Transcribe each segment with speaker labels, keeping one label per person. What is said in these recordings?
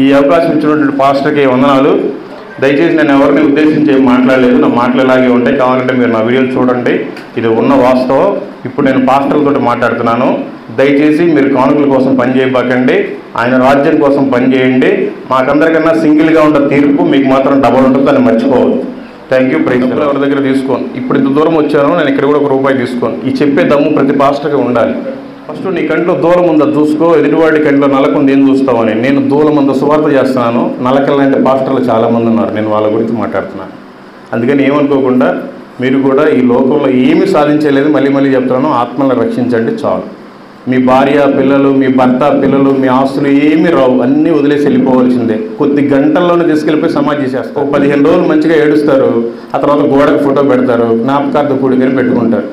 Speaker 1: ఈ అవకాశం ఇచ్చినటువంటి పాస్టర్కి వందనాలు. దయచేసి నేను ఎవరిని ఉద్దేశించి ఏం మాట్లాడలేదు, నా మాటలు ఇలాగే ఉంటాయి. కావాలంటే మీరు నా వీడియోలు చూడండి, ఇది ఉన్న వాస్తవం. ఇప్పుడు నేను పాస్టర్లతో మాట్లాడుతున్నాను. దయచేసి మీరు కానుకల కోసం పని చేయబాకండి, ఆయన రాజ్యం కోసం పని చేయండి. మాకందరికన్నా సింగిల్గా ఉన్న తీర్పు మీకు మాత్రం డబల్ ఉంటుంది, దాన్ని మర్చిపోవద్దు. Thank you. ప్రైజ్ ఎవరి దగ్గర తీసుకోను. ఇప్పుడు ఇంత దూరం వచ్చాను, నేను ఇక్కడ కూడా ₹1 తీసుకోను. ఈ చెప్పే దమ్ము ప్రతి పాస్టర్కి ఉండాలి. ఫస్ట్ నీ కంట్లో దూలం ఉందా చూసుకో, ఎదుటివాడి కంట్లో నలకుంది ఏం చూస్తావని. నేను దూలం ఉందా సువార్త చేస్తున్నాను. నలకలంటే పాస్టర్లు చాలామంది ఉన్నారు, నేను వాళ్ళ గురించి మాట్లాడుతున్నాను. అందుకని ఏమనుకోకుండా మీరు కూడా ఈ లోకంలో ఏమీ సాధించలేదు, మళ్ళీ చెప్తున్నాను, ఆత్మలను రక్షించండి చాలు. మీ భార్య పిల్లలు, మీ భర్త పిల్లలు, మీ ఆస్తులు ఏమీ రావు, అన్నీ వదిలేసి వెళ్ళిపోవాల్సిందే. కొద్ది గంటల్లోనే తీసుకెళ్ళిపోయి సమాధి చేసేస్తారు. 15 రోజులు మంచిగా ఏడుస్తారు, ఆ తర్వాత గోడకు ఫోటో పెడతారు, జ్ఞాపకార్థ కూడికని పెట్టుకుంటారు.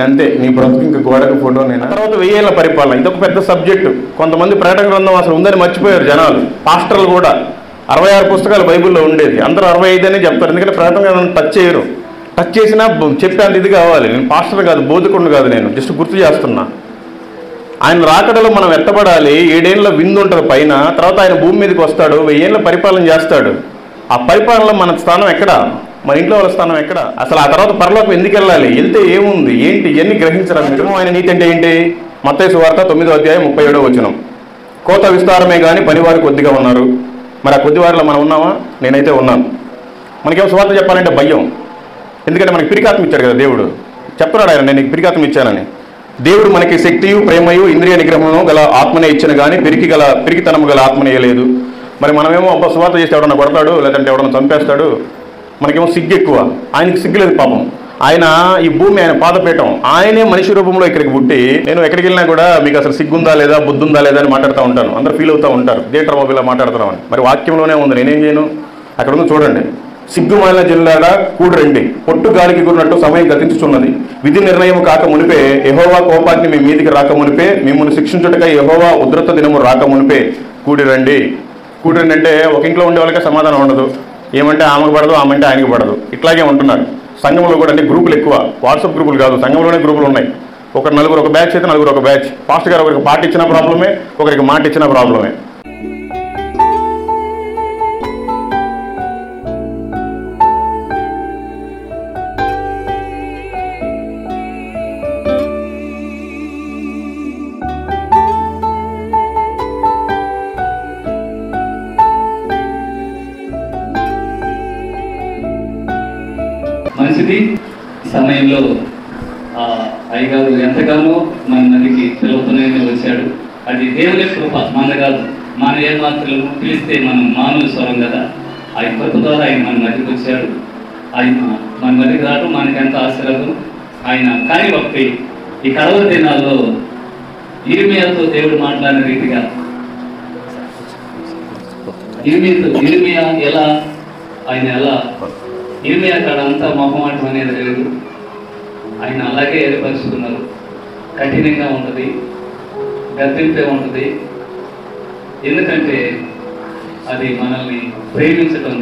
Speaker 1: అంతే, నీ బ్రతుకు ఇంకా గోడకు ఫోటో. నేను తర్వాత 1000 ఏళ్ల పరిపాలన, ఇదొక పెద్ద సబ్జెక్టు. కొంతమంది ప్రకటన గ్రంథం అసలు ఉందని మర్చిపోయారు జనాలు. పాస్టర్లు కూడా 66 పుస్తకాలు బైబిల్లో ఉండేది, అందరూ 65 అనే చెప్తారు. ఎందుకంటే ప్రకటన గ్రంథం టచ్ చేయరు. టచ్ చేసినా చెప్పేంత ఇది కావాలి. నేను పాస్టర్ కాదు, బోధకుడిని కాదు, నేను జస్ట్ గుర్తు చేస్తున్నా. ఆయన రాకడలో మనం ఎత్తబడాలి. 7 ఏళ్ళ విందు ఉంటుంది పైన, తర్వాత ఆయన భూమి మీదకి వస్తాడు, 1000 ఏళ్ళ పరిపాలన చేస్తాడు. ఆ పరిపాలనలో మన స్థానం ఎక్కడ? మన ఇంట్లో వాళ్ళ స్థానం ఎక్కడ? అసలు ఆ తర్వాత పరలోకం ఎందుకు వెళ్ళాలి? వెళ్తే ఏముంది ఏంటి ఇవన్నీ గ్రహించరా మీరు? ఆయన నీతి అంటే ఏంటి? మత్తయి సువార్త 9వ అధ్యాయం 37వ వచనం. కోత విస్తారమే కానీ పనివారు కొద్దిగా ఉన్నారు. మరి ఆ కొద్ది వారిలో మనం ఉన్నామా? నేనైతే ఉన్నాను. మనకేమో సువార్త చెప్పాలంటే భయం. ఎందుకంటే మనకి పిరికాత్మ ఇచ్చాడు కదా దేవుడు. చెప్తున్నాడు ఆయన, నేను నీకు పిరికాత్మ ఇచ్చానని. దేవుడు మనకి శక్తియు ప్రేమయు ఇంద్రియ నిగ్రహము గల ఆత్మనే ఇచ్చిన కానీ పిరికితనము గల ఆత్మనే ఇవ్వలేదు. మరి మనమేమో సువార్త చేస్తే ఎవడన్నా కొడతాడు, లేదంటే ఎవడన్నా చంపేస్తాడు. మనకేమో సిగ్గు ఎక్కువ, ఆయనకి సిగ్గులేదు పాపం. ఆయన ఈ భూమి ఆయన పాదపీఠం, ఆయనే మనిషి రూపంలో ఇక్కడికి పుట్టి, నేను ఎక్కడికి వెళ్ళినా కూడా మీకు అసలు సిగ్గుందా లేదా, బుద్ధి ఉందా లేదా అని మాట్లాడుతూ ఉంటాను. అందరూ ఫీల్ అవుతూ ఉంటారు, థియేటర్ మొబైల్లో మాట్లాడుతున్నామని. మరి వాక్యంలోనే ఉంది, నేనేం చేయను? అక్కడ ఉంది చూడండి. సిగ్గుమాలిన జిల్లాగా కూడరండి, పొట్టు గాలికి కూడినట్టు సమయం గతించుచున్నది. విధి నిర్ణయం కాక మునిపే యెహోవా కోపాగ్ని మీ మీదికి రాక మునిపే, మిమ్మల్ని శిక్షించుటకై యెహోవా ఉద్రత దినము రాక మునిపే కూడిరండి. కూడిరండి అంటే ఒక ఇంట్లో ఉండే వాళ్ళకే సమాధానం ఉండదు. ఏమంటే ఆమెకు పడదు, ఆమెంటే ఆయనకు పడదు, ఇట్లాగే ఉంటున్నారు. సంఘంలో కూడా అంటే గ్రూపులు ఎక్కువ, వాట్సాప్ గ్రూపులు కాదు, సంఘంలోనే గ్రూపులు ఉన్నాయి. నలుగురు ఒక బ్యాచ్ అయితే నలుగురు ఒక బ్యాచ్. పాస్టర్ గారు ఒకరికి పాట ఇచ్చిన ప్రాబ్లమే, ఒకరికి మాట ఇచ్చిన ప్రాబ్లమే.
Speaker 2: మంచిది. సమయంలో అయ్యగారు ఎంతగానో మన మధ్యకి పిలుపుతూనే వచ్చాడు. అది దేవుని కృప, మన కాదు. మన ఏ మాత్రం పిలిస్తే మనం మానవ స్వరం కదా. ఆ కృప ద్వారా ఆయన మన మధ్యకి వచ్చాడు. ఆయన మన మధ్యకి రావడం మనకెంత ఆశీర్వాదం. ఆయన కానీ ఒకటి ఈ కడవ దినాల్లో ఇర్మియాతో దేవుడు మాట్లాడిన రీతిగా ఇర్మియా ఎలా ఆయన ఎలా ఇర్మియా కాడ అంతా మొహమాటం అనేది లేదు. ఆయన అలాగే ఏర్పరుచుకున్నారు. కఠినంగా ఉంటుంది, గద్దింపే ఉంటుంది. ఎందుకంటే అది మనల్ని ప్రేమించడం.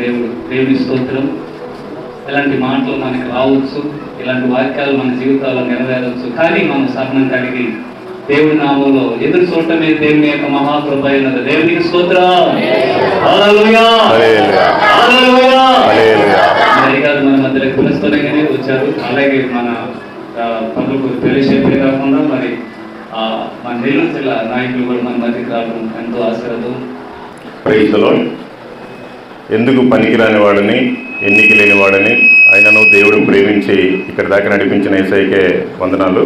Speaker 2: దేవుని స్తోత్రం. ఇలాంటి మాటలు మనకి రావచ్చు, ఇలాంటి వాక్యాలు మన జీవితాల్లో నెరవేరవచ్చు. కానీ మనం సహనం కలిగి దేవుడి నామంలో ఎదురు చూడటమే దేవుని యొక్క మహాకృప అయినది. దేవునికి స్తోత్రం. హల్లెలూయా, హల్లెలూయా. అయ్యగారు మన మధ్యలో పునఃస్థలంగానే వచ్చారు. అలాగే మన పనులకు తెలియజేపే కాకుండా మరి మన నెల్లూరు జిల్లా నాయకులు కూడా మన మధ్యకి రావడం ఎంతో ఆశీర్వాదం.
Speaker 1: Praise the lord. ఎందుకు పనికిరాని వాడిని, ఎన్నిక లేని వాడిని ఆయనను దేవుడు ప్రేమించి ఇక్కడి దాకా నడిపించిన యేసయ్యకే వందనాలు.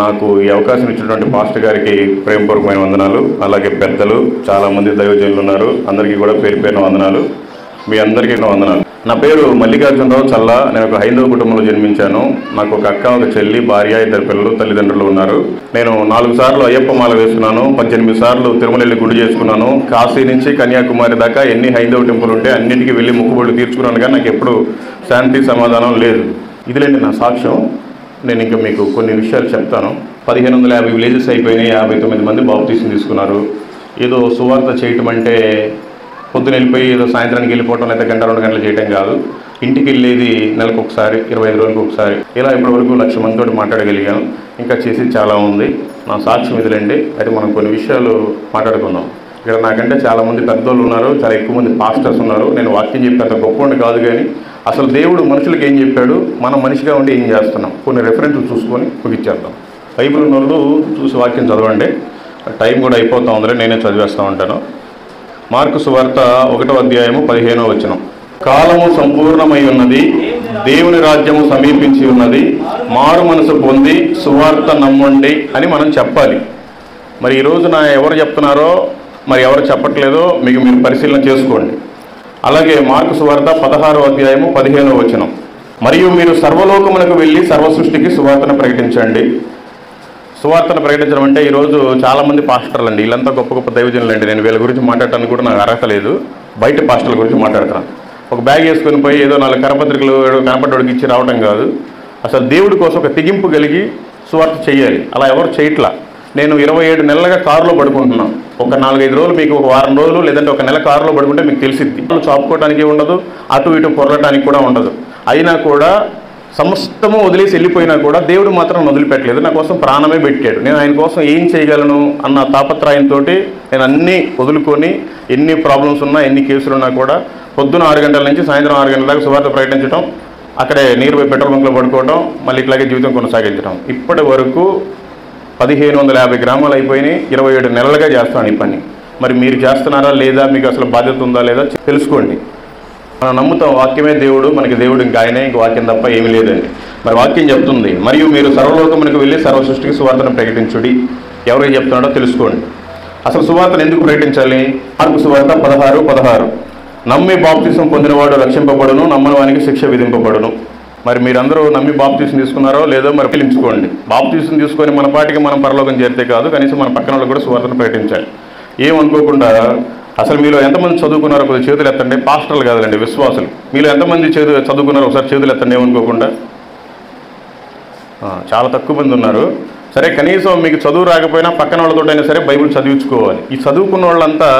Speaker 1: నాకు ఈ అవకాశం ఇచ్చినటువంటి పాస్టర్ గారికి ప్రేమపూర్వకమైన వందనాలు. అలాగే పెద్దలు చాలామంది దైవజనులు ఉన్నారు, అందరికీ కూడా పేరు పేరున వందనాలు. మీ అందరికీ వందనాలు. నా పేరు మల్లికార్జునరావు చల్లా. నేను ఒక హైందవ కుటుంబంలో జన్మించాను. నాకు ఒక అక్క, ఒక చెల్లి, భార్య, 2 పిల్లలు, తల్లిదండ్రులు ఉన్నారు. నేను 4 సార్లు అయ్యప్ప మాల వేసుకున్నాను, 18 సార్లు తిరుమల వెళ్ళి గుడి చేసుకున్నాను. కాశీ నుంచి కన్యాకుమారి దాకా ఎన్ని హైందవ టెంపుల్ ఉంటే అన్నిటికీ వెళ్ళి మొక్కుబడులు తీర్చుకున్నాను. కానీ నాకు ఎప్పుడు శాంతి సమాధానం లేదు. ఇదిలేండి నా సాక్ష్యం. నేను ఇంకా మీకు కొన్ని విషయాలు చెప్తాను. 1550 విలేజెస్ అయిపోయినాయి. 59 మంది బాప్తీసం తీసుకున్నారు. ఏదో సువార్త చేయటం అంటే పొద్దున వెళ్ళిపోయి ఏదో సాయంత్రానికి వెళ్ళిపోవటం, లేదా గంట 2 గంటలు చేయటం కాదు. ఇంటికి వెళ్ళేది నెలకు ఒకసారి, 25 రోజులకు ఒకసారి. ఇలా ఇప్పటివరకు 1,00,000 మందితో మాట్లాడగలిగాను. ఇంకా చేసి చాలా ఉంది. నా సాక్ష్యం ఇదిలేండి. అయితే మనం కొన్ని విషయాలు మాట్లాడుకుందాం. ఇక్కడ నాకంటే చాలామంది పెద్దోళ్ళు ఉన్నారు, చాలా ఎక్కువ మంది పాస్టర్స్ ఉన్నారు. నేను వాక్యం చెప్పేంత గొప్పవాడిని కాదు, కానీ అసలు దేవుడు మనుషులకు ఏం చెప్పాడు, మనం మనిషిగా ఉండి ఏం చేస్తున్నాం, కొన్ని రెఫరెన్స్లు చూసుకొని ముగిచ్చేద్దాం. బైబిల్ ఉన్నోళ్ళు చూసి వాక్యం చదవండి. టైం కూడా అయిపోతా ఉందిలే, నేనే చదివేస్తూ ఉంటాను. మార్కు సువార్త 1వ అధ్యాయము 15వ వచనం. కాలము సంపూర్ణమై ఉన్నది, దేవుని రాజ్యము సమీపించి ఉన్నది, మారు మనసు పొంది సువార్త నమ్మండి అని మనం చెప్పాలి. మరి ఈ రోజున ఎవరు చెప్తున్నారో, మరి ఎవరు చెప్పట్లేదో మీరు పరిశీలన చేసుకోండి. అలాగే మార్కు సువార్త 16వ అధ్యాయము 15వ వచనం. మరియు మీరు సర్వలోకమునకు వెళ్ళి సర్వ సృష్టికి సువార్తను ప్రకటించండి. సువార్తను ప్రకటించడం అంటే ఈరోజు చాలామంది పాస్టర్లు అండి, వీళ్ళంతా గొప్ప గొప్ప దైవజనులు అండి. నేను వీళ్ళ గురించి మాట్లాడటానికి కూడా నాకు అర్హత లేదు. బయట పాస్టర్ల గురించి మాట్లాడతాను. ఒక బ్యాగ్ వేసుకొని పోయి ఏదో 4 కరపత్రికలు కనపడ్డోడికి ఇచ్చి రావడం కాదు. అసలు దేవుడి కోసం ఒక తెగింపు కలిగి సువార్త చేయాలి. అలా ఎవరు చేయట్లా. నేను 27 నెలలుగా కారులో పడుకుంటున్నాను. ఒక 4-5 రోజులు, మీకు ఒక వారం రోజులు లేదంటే ఒక నెల కారులో పడుకుంటే మీకు తెలిసిద్ది. చాపుకోవడానికి ఉండదు, అటు ఇటు పొరలటానికి కూడా ఉండదు. అయినా కూడా సమస్తము వదిలేసి వెళ్ళిపోయినా కూడా దేవుడు మాత్రం వదిలిపెట్టలేదు. నా కోసం ప్రాణమే పెట్టాడు. నేను ఆయన కోసం ఏం చేయగలను అన్న తాపత్రయంతో నేను అన్నీ వదులుకొని, ఎన్ని ప్రాబ్లమ్స్ ఉన్నా, ఎన్ని కేసులు ఉన్నా కూడా పొద్దున 6 గంటల నుంచి సాయంత్రం 6 గంటల దాకా సువార్త ప్రకటించడం, అక్కడే నియర్ బై పెట్రోల్ బంక్లో పడుకోవడం, మళ్ళీ ఇట్లాగే జీవితం కొనసాగించడం. ఇప్పటి వరకు 1550 గ్రామాలు అయిపోయినాయి. 27 నెలలుగా చేస్తాను ఈ పని. మరి మీరు చేస్తున్నారా లేదా, మీకు అసలు బాధ్యత ఉందా లేదా తెలుసుకోండి. మనం నమ్ముతాం వాక్యమే దేవుడు, మనకి దేవుడు ఇంకా ఆయనే, ఇంక వాక్యం తప్ప ఏమీ లేదండి. మరి వాక్యం చెప్తుంది, మరియు మీరు సర్వలోకమునకు వెళ్ళి సర్వ సృష్టికి సువార్తను ప్రకటించుడి. ఎవరికి చెప్తున్నాడో తెలుసుకోండి. అసలు సువార్తను ఎందుకు ప్రకటించాలి? మార్కు సువార్త 16:16. నమ్మి బాప్తిసం పొందినవాడు రక్షింపబడును, నమ్మని వానికి శిక్ష విధింపబడును. మరి మీరందరూ నమ్మి బాప్తిసం తీసుకున్నారో లేదో మరి పిలిపించుకోండి. బాప్తిసం తీసుకొని మన పాటికి మనం పరలోకం చేరితే కాదు, కనీసం మన పక్కన వాళ్ళు కూడా సువార్తను ప్రకటించాలి. ఏమనుకోకుండా అసలు మీలో ఎంతమంది చదువుకున్నారో కొద్దిగా చేతులు ఎత్తండి. పాస్టర్లు కాదండి, విశ్వాసులు. మీలో ఎంతమంది చదువుకున్నారో ఒకసారి చేతులు ఎత్తండి. ఏమనుకోకుండా. చాలా తక్కువ మంది ఉన్నారు. సరే, కనీసం మీకు చదువు రాకపోయినా పక్కన వాళ్ళతోటైనా సరే బైబిల్ చదివించుకోవాలి. ఈ చదువుకున్న వాళ్ళంతా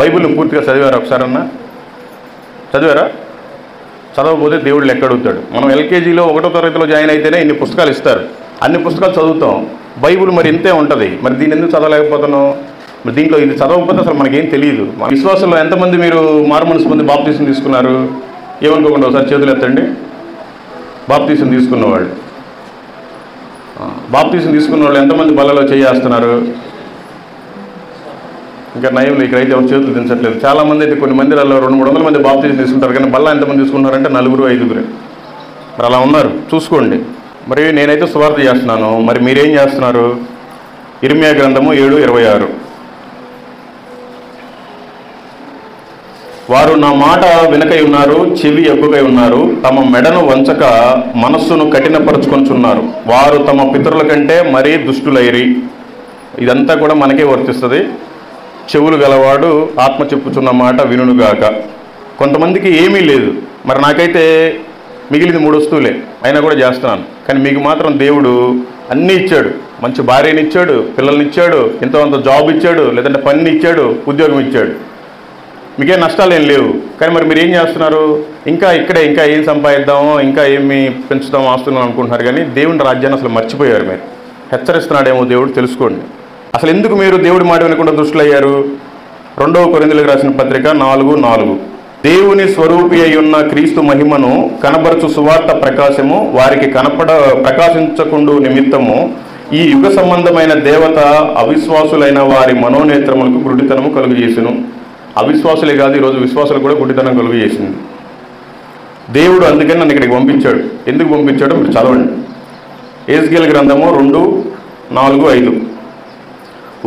Speaker 1: బైబిల్ని పూర్తిగా చదివారా? ఒకసారన్నా చదివారా? చదవకపోతే దేవుడు లెక్క అడుగుతాడు. మనం ఎల్కేజీలో 1వ తరగతిలో జాయిన్ అయితేనే ఇన్ని పుస్తకాలు ఇస్తారు. అన్ని పుస్తకాలు చదువుతాం. బైబిల్ మరి ఇంతే ఉంటుంది. మరి దీన్ని ఎందుకు చదవలేకపోతున్నాం? మరి దీంట్లో ఇది చదవకపోతే అసలు మనకేం తెలియదు. విశ్వాసంలో ఎంతమంది మీరు మారు మనసు పొంది బాప్తీసం తీసుకున్నారు? ఏమనుకోకుండా ఒకసారి చేతులు ఎత్తండి. బాప్తీసం తీసుకున్నవాళ్ళు, బాప్తీసం తీసుకున్న వాళ్ళు ఎంతమంది బల్లలో చేస్తున్నారు? ఇంకా నయంలో ఇక్కడైతే ఎవరు చేతులు దించట్లేదు. చాలామంది అయితే కొన్ని మందిరాల్లో 200-300 మంది బాప్తీసం తీసుకుంటారు, కానీ బల్ల ఎంతమంది తీసుకుంటున్నారంటే 4-5. మరి అలా ఉన్నారు, చూసుకోండి. మరి నేనైతే సువార్త చేస్తున్నాను, మరి మీరేం చేస్తున్నారు? ఇర్మియా గ్రంథము 7:26. వారు నా మాట వినకై ఉన్నారు, చెవి ఎబ్బకై ఉన్నారు, తమ మెడను వంచక మనస్సును కఠినపరుచుకొనుచున్నారు. వారు తమ పితరుల కంటే మరీ దుష్టులైరి. ఇదంతా కూడా మనకే వర్తిస్తుంది. చెవులు గలవాడు ఆత్మ చెప్పుచున్న మాట వినుగాక. కొంతమందికి ఏమీ లేదు. మరి నాకైతే మిగిలింది 3 వస్తువులే, అయినా కూడా చేస్తున్నాను. కానీ మీకు మాత్రం దేవుడు అన్నీ ఇచ్చాడు. మంచి భార్యని ఇచ్చాడు, పిల్లల్ని ఇచ్చాడు, ఎంతో జాబ్ ఇచ్చాడు, లేదంటే పని ఇచ్చాడు, ఉద్యోగం ఇచ్చాడు. మీకేం నష్టాలు ఏం లేవు. కానీ మరి మీరు ఏం చేస్తున్నారు? ఇంకా ఏం సంపాదిద్దామో, ఇంకా ఏమి పెంచుదామో ఆస్తున్నాం అనుకుంటున్నారు. కానీ దేవుని రాజ్యాన్ని అసలు మర్చిపోయారు. మీరు హెచ్చరిస్తున్నాడేమో దేవుడు, తెలుసుకోండి. అసలు ఎందుకు మీరు దేవుడి మాట వినకుండా దుష్టులయ్యారు? 2వ కొరింథీయులకు రాసిన పత్రిక 4:4. దేవుని స్వరూపి అయి ఉన్న క్రీస్తు మహిమను కనబరచు సువార్త ప్రకాశము వారికి ప్రకాశించకుండు నిమిత్తము ఈ యుగ సంబంధమైన దేవత అవిశ్వాసులైన వారి మనోనేత్రములకు గుడ్డితనము కలుగజేసెను. అవిశ్వాసులే కాదు, ఈరోజు విశ్వాసులు కూడా గుడ్డితనం కలుగజేసింది దేవుడు. అందుకని నన్ను ఇక్కడికి పంపించాడు. ఎందుకు పంపించాడో మీరు చదవండి. ఎహెజ్కేలు గ్రంథము 2:4-5.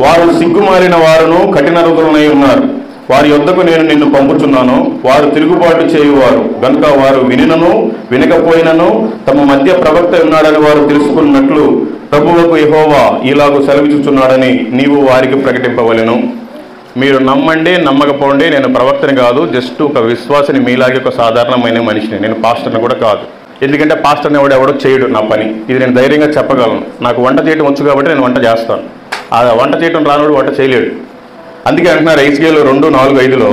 Speaker 1: వారు సిగ్గుమాలిన వారును కఠిన హృదయులై ఉన్నారు. వారి యొద్దకు నేను నిన్ను పంపుచున్నాను. వారు తిరుగుబాటు చేయువారు గనుక వారు వినినను వినకపోయినను తమ మధ్య ప్రవక్త ఉన్నాడని వారు తెలుసుకున్నట్లు ప్రభువుకు యెహోవా ఇలాగూ సెలవిచ్చుచున్నాడని నీవు వారికి ప్రకటింపవలెను. మీరు నమ్మండి, నమ్మకపోండి. నేను ప్రవక్తని కాదు, జస్ట్ ఒక విశ్వాసిని, మీలాగే ఒక సాధారణమైన మనిషిని. నేను పాస్టర్ని కూడా కాదు. ఎందుకంటే పాస్టర్ని ఎవడో చేయడు నా పని. ఇది నేను ధైర్యంగా చెప్పగలను. నాకు వంట చేయడం వచ్చు కాబట్టి నేను వంట చేస్తాను. ఆ వంట చేయడం రానోడు వంట చేయలేడు. అందుకే అంటున్నారు ఎహెజ్కేలు 2:4-5లో,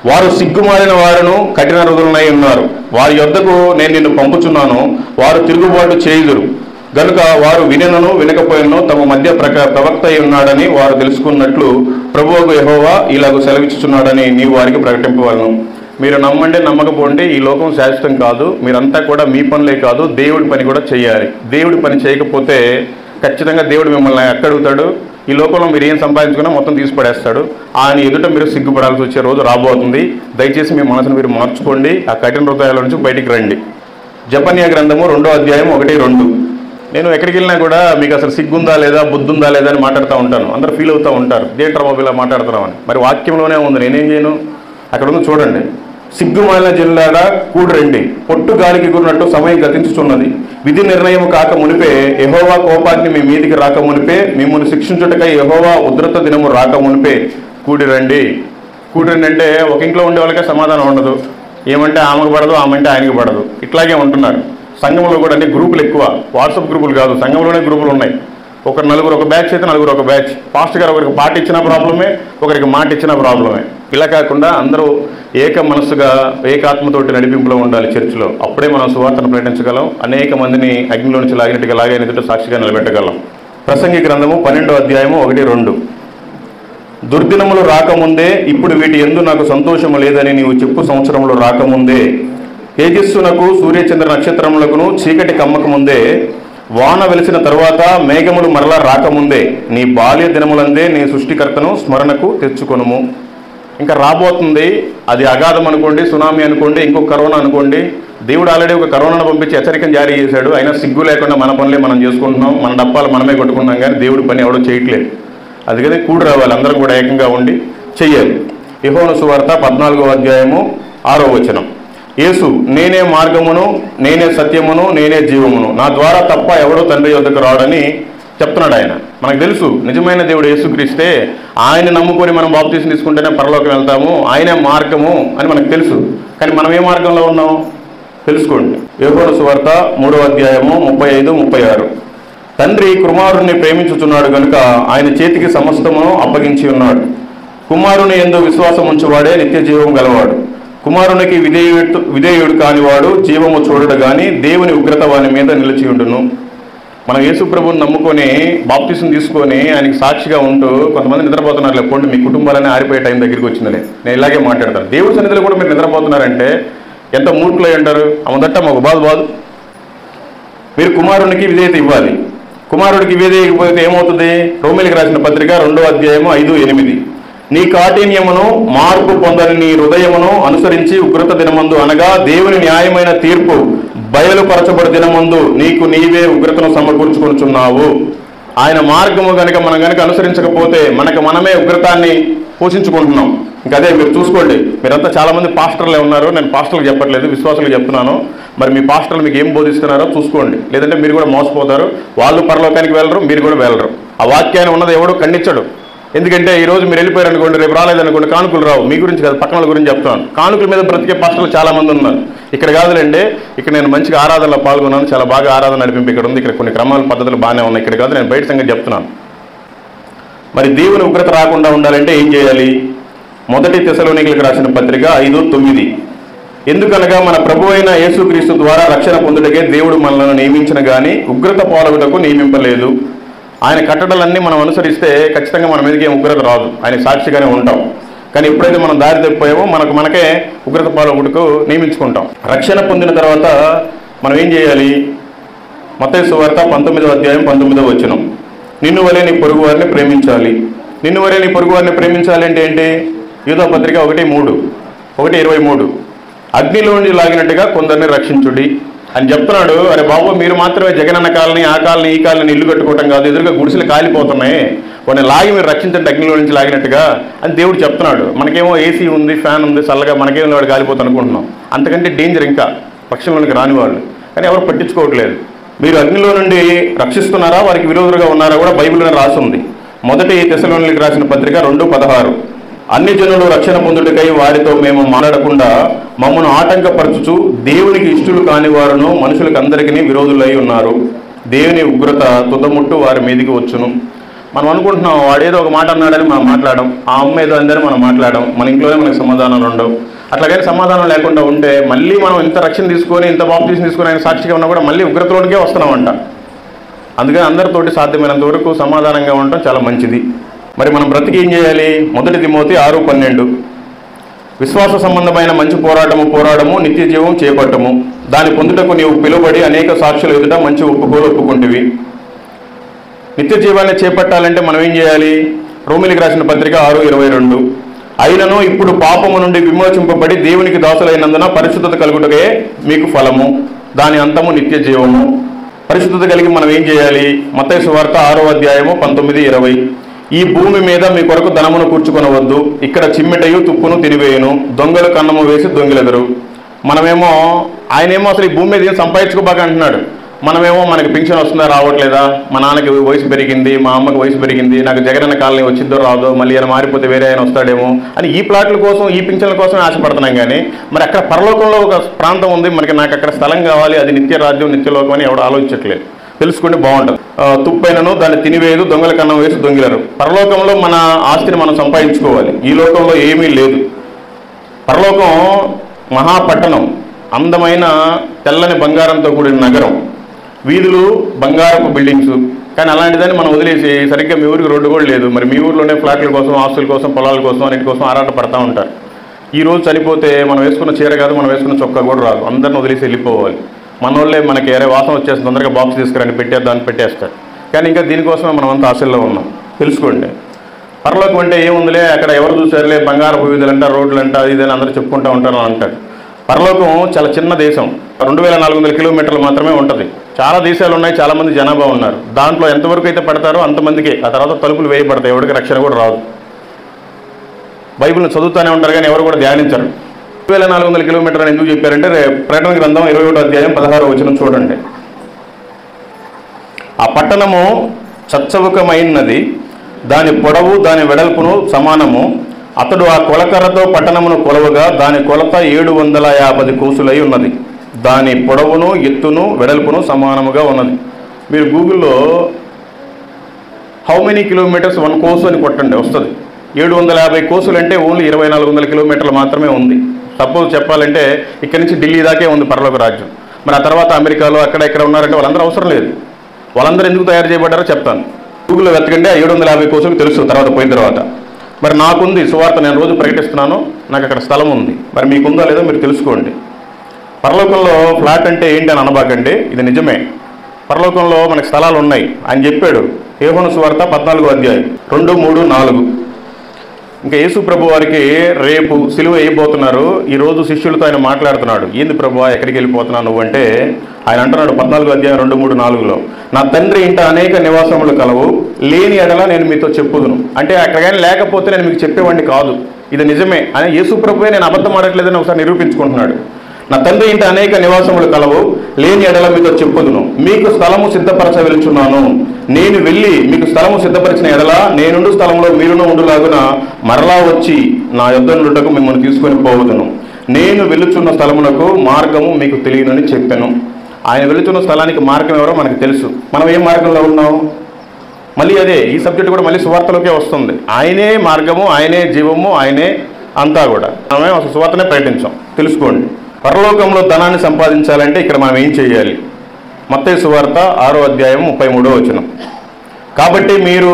Speaker 1: వారు సిగ్గుమాలిన వారును కఠిన హృదయులై ఉన్నారు. వారి యొద్దకు నేను నిన్ను పంపుచున్నాను. వారు తిరుగుబాటు చేయుదురు. గనుక వారు వినను వినకపోయినను తమ మధ్య ప్రవక్త అయి ఉన్నాడని వారు తెలుసుకున్నట్లు ప్రభువుకు యెహోవా ఇలాగ సెలవిచ్చుచున్నాడని నీవు వారికి ప్రకటింపవలను. మీరు నమ్మండి నమ్మకపోండి, ఈ లోకం శాశ్వతం కాదు. మీరంతా కూడా మీ పనులే కాదు, దేవుడి పని కూడా చేయాలి. దేవుడి పని చేయకపోతే ఖచ్చితంగా దేవుడు మిమ్మల్ని ఎక్కడుగుతాడు. ఈ లోకంలో మీరు ఏం సంపాదించుకున్నా మొత్తం తీసి పడేస్తాడు. ఆయన ఎదుట మీరు సిగ్గుపడాల్సి వచ్చే రోజు రాబోతుంది. దయచేసి మీ మనసును మీరు మార్చుకోండి, ఆ కఠిన హృదయాల నుంచి బయటికి రండి. జెఫన్యా గ్రంథము 2వ అధ్యాయం 1-2. నేను ఎక్కడికి వెళ్ళినా కూడా మీకు అసలు సిగ్గుందా లేదా, బుద్ధుందా లేదా అని మాట్లాడుతూ ఉంటాను. అందరూ ఫీల్ అవుతూ ఉంటారు, దేంటర్ బాబు ఇలా మాట్లాడుతున్నామని. మరి వాక్యంలోనే ఉంది, నేనేం చేయను. అక్కడ ఉంది చూడండి. సిగ్గుమాలిన జనులారా కూడి రండి, పొట్టు గాలికి గురినట్టు సమయం గతించుచున్నది. విధి నిర్ణయం కాక మునిపే యెహోవా కోపాగ్ని మీ మీదికి రాక మునిపే, మిమ్మల్ని శిక్షించుటకై యెహోవా ఉద్రత దినము రాక మునిపే కూడి రండి. కూడి రండి అంటే ఒక ఇంట్లో ఉండే వాళ్ళకే సమాధానం ఉండదు. ఏమంటే ఆమెకు పడదు, ఆమెంటే ఆయనకి పడదు, ఇట్లాగే ఉంటున్నారు. సంఘంలో కూడా అన్ని గ్రూపులు ఎక్కువ, వాట్సాప్ గ్రూపులు కాదు, సంఘంలోనే గ్రూపులు ఉన్నాయి. నలుగురు ఒక బ్యాచ్ అయితే నలుగురు ఒక బ్యాచ్. పాస్టర్ గారు ఒకరికి పాట ఇచ్చిన ప్రాబ్లమే, ఒకరికి మాట ఇచ్చిన ప్రాబ్లమే. ఇలా కాకుండా అందరూ ఏక మనస్సుగా ఏకాత్మతోటి నడిపింపులో ఉండాలి చర్చిలో. అప్పుడే మనం సువార్తను ప్రకటించగలం, అనేక మందిని అగ్నిలో నుంచి లాగినట్టుగా లాగైన ఎదుట సాక్షిగా నిలబెట్టగలం. ప్రసంగి గ్రంథము 12వ అధ్యాయము 1-2. దుర్దినములు రాకముందే ఇప్పుడు వీటి యందు నాకు సంతోషము లేదని నీవు చెప్పు సంవత్సరములు రాకముందే, తేజస్సునకు సూర్యచంద్ర నక్షత్రములకును చీకటి కమ్మకముందే, వాన వెలిసిన తరువాత మేఘములు మరలా రాకముందే నీ బాల్య దినములందే నీ సృష్టికర్తను స్మరణకు తెచ్చుకొనుము. ఇంకా రాబోతుంది, అది అగాధం అనుకోండి, సునామీ అనుకోండి, ఇంకొక కరోనా అనుకోండి. దేవుడు ఆల్రెడీ ఒక కరోనాను పంపించి హెచ్చరికను జారీ చేశాడు. అయినా సిగ్గు లేకుండా మన పనులే మనం చేసుకుంటున్నాం, మన డప్పాలు మనమే కొట్టుకున్నాం, కానీ దేవుడి పని ఎవడో చేయట్లేదు. అందుకని కూడి రావాలి, అందరం కూడా ఏకంగా ఉండి చెయ్యాలి. యోహాను సువార్త 14వ అధ్యాయము 6వ వచనం. యేసు నేనే మార్గమును, నేనే సత్యమును, నేనే జీవమును, నా ద్వారా తప్ప ఎవడో తండ్రి వద్దకు రాడని చెప్తున్నాడు ఆయన. మనకు తెలుసు నిజమైన దేవుడు యేసుక్రీస్తే, ఆయన నమ్ముకొని మనం బాప్తీసం తీసుకుంటేనే పరలోకం వెళ్తాము, ఆయనే మార్గము అని మనకు తెలుసు. కానీ మనం ఏ మార్గంలో ఉన్నాం తెలుసుకోండి. యోహాను సువార్త 3వ అధ్యాయము 35-36. తండ్రి కుమారుణ్ణి ప్రేమించుచున్నాడు గనుక ఆయన చేతికి సమస్తమును అప్పగించి ఉన్నాడు. కుమారుని యందు విశ్వాసం ఉంచువాడే నిత్య జీవం గలవాడు. కుమారునికి విధేయుడు కానివాడు జీవము చూడడు గాని దేవుని ఉగ్రత వాని మీద నిలిచి ఉండును. మనం యేసు ప్రభువుని నమ్ముకొని బాప్తీసం తీసుకొని ఆయనకి సాక్షిగా ఉంటూ కొంతమంది నిద్రపోతున్నారు. లేకపోతే మీ కుటుంబాలనే ఆరిపోయే టైం దగ్గరికి వచ్చిందిలే, నేను ఇలాగే మాట్లాడతాను. దేవుడి సన్నిధిలో కూడా మీరు నిద్రపోతున్నారంటే ఎంత మూర్ఖులై ఉంటారు. అమ్మదట్ట మాకు బాధ. మీరు కుమారునికి విధేయత ఇవ్వాలి. కుమారుడికి విధేయత ఇవ్వకపోతే ఏమవుతుంది? రోమీయులకు రాసిన పత్రిక 2వ అధ్యాయము 5-8. నీ కాఠిన్యమును మార్పు పొందని నీ హృదయమును అనుసరించి ఉగ్రత దినమందు, అనగా దేవుని న్యాయమైన తీర్పు బయలుపరచబడి దినమందు నీకు నీవే ఉగ్రతను సమకూర్చుకొనుచున్నావు. ఆయన మార్గము కనుక మనం కనుక అనుసరించకపోతే మనమే ఉగ్రతాన్ని పోషించుకుంటున్నాం. ఇంకా అదే మీరు చూసుకోండి. మీరంతా చాలామంది పాస్టర్లే ఉన్నారు. నేను పాస్టర్లకు చెప్పట్లేదు, విశ్వాసులకు చెప్తున్నాను. మరి మీ పాస్టర్లు మీకు ఏం బోధిస్తున్నారో చూసుకోండి. లేదంటే మీరు కూడా మోసపోతారు. వాళ్ళు పరలోకానికి వెళ్ళరు, మీరు కూడా వెళ్ళరు. ఆ వాక్యాన్ని ఉన్నది ఎవడో ఖండించడు. ఎందుకంటే ఈరోజు మీరు వెళ్ళిపోయారు అనుకోండి, రేపు రాలేదనుకోండి, కానుకలు రావు. మీ గురించి కాదు, పక్కన గురించి చెప్తాను. కానుకల మీద బ్రతికే పాస్టర్లు చాలా మంది ఉన్నారు. ఇక్కడ కాదులేండి, ఇక్కడ నేను మంచిగా ఆరాధనలో పాల్గొన్నాను, చాలా బాగా ఆరాధన నడిపింపు ఇక్కడ ఉంది. ఇక్కడ కొన్ని క్రమాల పద్ధతులు బాగానే ఉన్నాయి. ఇక్కడ కాదు, నేను బయట సంగతి చెప్తున్నాను. మరి దేవుని ఉగ్రత రాకుండా ఉండాలంటే ఏం చేయాలి? 1 తెస్సలోనికీయులకు రాసిన పత్రిక 5:9. ఎందుకనగా మన ప్రభు అయిన యేసుక్రీస్తు ద్వారా రక్షణ పొందుటకే దేవుడు మనల్ని నియమించిన గాని ఉగ్రత పాల్గొనకు నియమింపలేదు. ఆయన కట్టడలన్నీ మనం అనుసరిస్తే ఖచ్చితంగా మన మీదకి ఏం ఉగ్రత రాదు, ఆయన సాక్షిగానే ఉంటాం. కానీ ఎప్పుడైతే మనం దారి తప్పిపోయామో మనకే ఉగ్రత పాల్గొనకు నియమించుకుంటాం. రక్షణ పొందిన తర్వాత మనం ఏం చేయాలి? మత్తయి సువార్త 19వ అధ్యాయం 19వ వచనం. నిన్ను వలె నీ పొరుగు వారిని ప్రేమించాలి. నిన్ను వలె నీ పొరుగు వారిని ప్రేమించాలి అంటే ఏంటి? యూదా పత్రిక 1:23. అగ్నిలోండి లాగినట్టుగా కొందరిని రక్షించుడి అని చెప్తున్నాడు. అరే బాబు, మీరు మాత్రమే జగనన్న కాలనీ, ఆ కాలనీ, ఈ కాలనీ ఇల్లు కట్టుకోవటం కాదు, ఎదురుగా గుడిసెలు కాలిపోతున్నాయి, వాడిని లాగి మీరు రక్షించండి అగ్నిలో నుంచి లాగినట్టుగా అని దేవుడు చెప్తున్నాడు. మనకేమో ఏసీ ఉంది, ఫ్యాన్ ఉంది, చల్లగా మనకేమో వాడు కాలిపోతాం అనుకుంటున్నాం. అంతకంటే డేంజర్ ఇంకా పక్షంలోనికి రాని వాళ్ళు. కానీ ఎవరు పట్టించుకోవట్లేదు. మీరు అగ్నిలో నుండి రక్షిస్తున్నారా, వారికి విరోధులుగా ఉన్నారా కూడా బైబిల్లోనే రాసి ఉంది. 1 తెస్సలోనికీయులకు రాసిన పత్రిక 2:16. అన్ని జనులు రక్షణ పొందుటకై వారితో మేము మాట్లాడకుండా మమ్మను ఆటంకపరచుచు దేవునికి ఇష్టలు కాని వారును మనుషులకు అందరికీ విరోధులై ఉన్నారు. దేవుని ఉగ్రత తుదముట్టు వారి మీదికి వచ్చును. మనం అనుకుంటున్నాం వాడేదో ఒక మాట అన్నాడని మనం మాట్లాడడం, ఆ అమ్మ ఏదో అందని మనం మాట్లాడడం, మన ఇంట్లోనే మనకి సమాధానాలు ఉండవు. అట్లాగని సమాధానం లేకుండా ఉంటే మళ్ళీ మనం ఇంత రక్షణ తీసుకొని, ఇంత బాప్తీసం తీసుకొని ఆయన సాక్షిగా ఉన్నా కూడా మళ్ళీ ఉగ్రతలోనికే వస్తున్నామంట. అందుకని అందరితోటి సాధ్యమైనంత వరకు సమాధానంగా ఉండటం చాలా మంచిది. మరి మనం బ్రతికి ఏం చేయాలి? 1 తిమోతి 6:12 విశ్వాస సంబంధమైన మంచి పోరాడము నిత్య జీవం చేపట్టము, దాని పొందుటకు నీవు పిలువబడి అనేక సాక్షులు ఎదుట మంచి ఒప్పుకుంటివి. నిత్య జీవాన్ని చేపట్టాలంటే మనం ఏం చేయాలి? రోమిలికి రాసిన పత్రిక 6:22 అయినను ఇప్పుడు పాపము నుండి విమోచింపబడి దేవునికి దాసులైనందున పరిశుద్ధత కలుగుటకే మీకు ఫలము, దాని అంతము నిత్య జీవము. పరిశుద్ధత కలిగి మనం ఏం చేయాలి? మత్తయి సువార్త 6:19-20 ఈ భూమి మీద మీ కొరకు ధనమును కూర్చుకొనవద్దు, ఇక్కడ చిమ్మెటయు తుప్పును తినివేయును, దొంగలు కన్నము వేసి దొంగిలెదరు. మనమేమో ఆయనేమో అసలు ఈ భూమి మీద ఏం సంపాదించుకోబాక అంటున్నాడు. మనమేమో మనకి పింఛన్ వస్తుందా రావట్లేదా, మా నాన్నకి వయసు పెరిగింది, మా అమ్మకి వయసు పెరిగింది, నాకు జగనన్న కాలనీ వచ్చిద్దో రాదో, మళ్ళీ ఆయన మారిపోతే వేరే ఆయన వస్తాడేమో అని ఈ ప్లాట్ల కోసం ఈ పింఛన్ల కోసమే ఆశపడుతున్నాం. కానీ మరి అక్కడ పరలోకంలో ఒక ప్రాంతం ఉంది, నాకు అక్కడ స్థలం కావాలి, అది నిత్య రాజ్యం నిత్యలోకం అని ఎవడు ఆలోచించట్లేదు. తెలుసుకుంటే బాగుంటుంది. తుప్పైనను దాన్ని తినివేయదు, దొంగల కన్నం వేసి దొంగిలరు. పరలోకంలో మన ఆస్తిని మనం సంపాదించుకోవాలి. ఈ లోకంలో ఏమీ లేదు. పరలోకం మహాపట్టణం, అందమైన తెల్లని బంగారంతో కూడిన నగరం, వీధులు బంగారపు బిల్డింగ్స్. కానీ అలాంటిదని మనం వదిలేసి సరిగ్గా మీ ఊరికి రోడ్డు కూడా లేదు, మరి మీ ఊరిలోనే ఫ్లాట్ల కోసం, ఆస్తుల కోసం, పొలాల కోసం, అన్నిటి కోసం ఆరాట పడతా ఉంటారు. ఈ రోజు చనిపోతే మనం వేసుకున్న చీర కాదు, మనం వేసుకున్న చొక్కా కూడా రాదు, అందరిని వదిలేసి వెళ్ళిపోవాలి. మన వాళ్ళే మనకి ఏరే వాసన వచ్చేస్తుంది, తొందరగా బాక్స్ తీసుకురండి పెట్టేద్దాన్ని పెట్టేస్తారు. కానీ ఇంకా దీనికోసమే మనం అంతా ఆశల్లో ఉన్నాం. తెలుసుకోండి. పరలోకం అంటే ఏముందిలే, అక్కడ ఎవరు చూసారులే, బంగారపు వీధులంట, రోడ్లంట, ఇదని అందరూ చెప్పుకుంటూ ఉంటారు అని అంటారు. పరలోకం చాలా చిన్న దేశం, 2400 కిలోమీటర్లు మాత్రమే ఉంటుంది. చాలా దేశాలు ఉన్నాయి, చాలామంది జనాభా ఉన్నారు. దాంట్లో ఎంతవరకు అయితే పడతారో అంతమందికే, ఆ తర్వాత తలుపులు వేయబడతాయి, ఎవరికి రక్షణ కూడా రాదు. బైబిల్ని చదువుతూనే ఉంటారు కానీ ఎవరు కూడా ధ్యానించరు. 2400 కిలోమీటర్లు ఎందుకు చెప్పారంటే ప్రకటన గ్రంథం 21:16 చూడండి. ఆ పట్టణము చచ్చవుకమైనది, దాని పొడవు దాని వెడల్పును సమానము. అతడు ఆ కొలకర్రతో పట్టణమును కొలవగా దాని కొలత 750 కోసులై ఉన్నది. దాని పొడవును ఎత్తును వెడల్పును సమానముగా ఉన్నది. మీరు గూగుల్లో హౌ మెనీ కిలోమీటర్స్ 1 కోసు అని కొట్టండి, వస్తుంది. 750 కోసులు అంటే ఓన్లీ 2400 కిలోమీటర్లు మాత్రమే ఉంది. సపోజ్ చెప్పాలంటే ఇక్కడి నుంచి ఢిల్లీ దాకే ఉంది పరలోక రాజ్యం. మరి ఆ తర్వాత అమెరికాలో అక్కడ ఇక్కడ ఉన్నారంటే వాళ్ళందరూ అవసరం లేదు. వాళ్ళందరూ ఎందుకు తయారు చేయబడ్డారో చెప్తాను. గూగుల్లో వెతకండి, 750 కోసులు తెలుసు తర్వాత పోయిన తర్వాత. మరి నాకుంది సువార్త, నేను రోజు ప్రకటిస్తున్నాను, నాకు అక్కడ స్థలం ఉంది. మరి మీకుందో లేదో మీరు తెలుసుకోండి. పరలోకంలో ఫ్లాట్ అంటే ఏంటి అని అనబాకండి, ఇది నిజమే. పరలోకంలో మనకి స్థలాలు ఉన్నాయి. ఆయన చెప్పాడు యోహాను సువార్త 14:2, 3, 4. ఇంకా యేసు ప్రభు వారికి రేపు సిలువ వేయబోతున్నారు. ఈరోజు శిష్యులతో ఆయన మాట్లాడుతున్నాడు. ఏంది ప్రభువా ఎక్కడికి వెళ్ళిపోతున్నావు నువ్వు అంటే, ఆయన అంటున్నాడు 14:2, 3, 4 నా తండ్రి ఇంట అనేక నివాసములు కలవు, లేని ఎడల నేను మీతో చెప్పుదును. అంటే అక్కడ కానీ లేకపోతే నేను మీకు చెప్పేవాడిని కాదు, ఇది నిజమే అని యేసు ప్రభువే నేను అబద్ధం ఆడట్లేదని ఒకసారి నిరూపించుకుంటున్నాడు. నా తండ్రి ఇంట అనేక నివాసములు కలవు, లేని ఎడల మీతో చెప్పుదును. మీకు స్థలము సిద్ధపరచ వెళ్తున్నాను. నేను వెళ్ళి మీకు స్థలము సిద్ధపరిచిన ఎడల నేనుండు స్థలంలో మీరును ఉండులాగున మరలా వచ్చి నా యొద్ద నుండుటకు మిమ్మల్ని తీసుకొని పోవదును. నేను వెళ్ళుచున్న స్థలమునకు మార్గము మీకు తెలియనని చెప్పాను. ఆయన వెళుతున్న స్థలానికి మార్గం ఎవరో మనకు తెలుసు. మనం ఏ మార్గంలో ఉన్నాం? మళ్ళీ అదే, ఈ సబ్జెక్ట్ కూడా మళ్ళీ సువార్తలోకే వస్తుంది. ఆయనే మార్గము, ఆయనే జీవము, ఆయనే అంతా కూడా. మనమే అసలు సువార్తనే ప్రకటించాం. తెలుసుకోండి. పరలోకంలో ధనాన్ని సంపాదించాలంటే ఇక్కడ మనం ఏం చేయాలి? మత్తయి సువార్త 6:33 కాబట్టి మీరు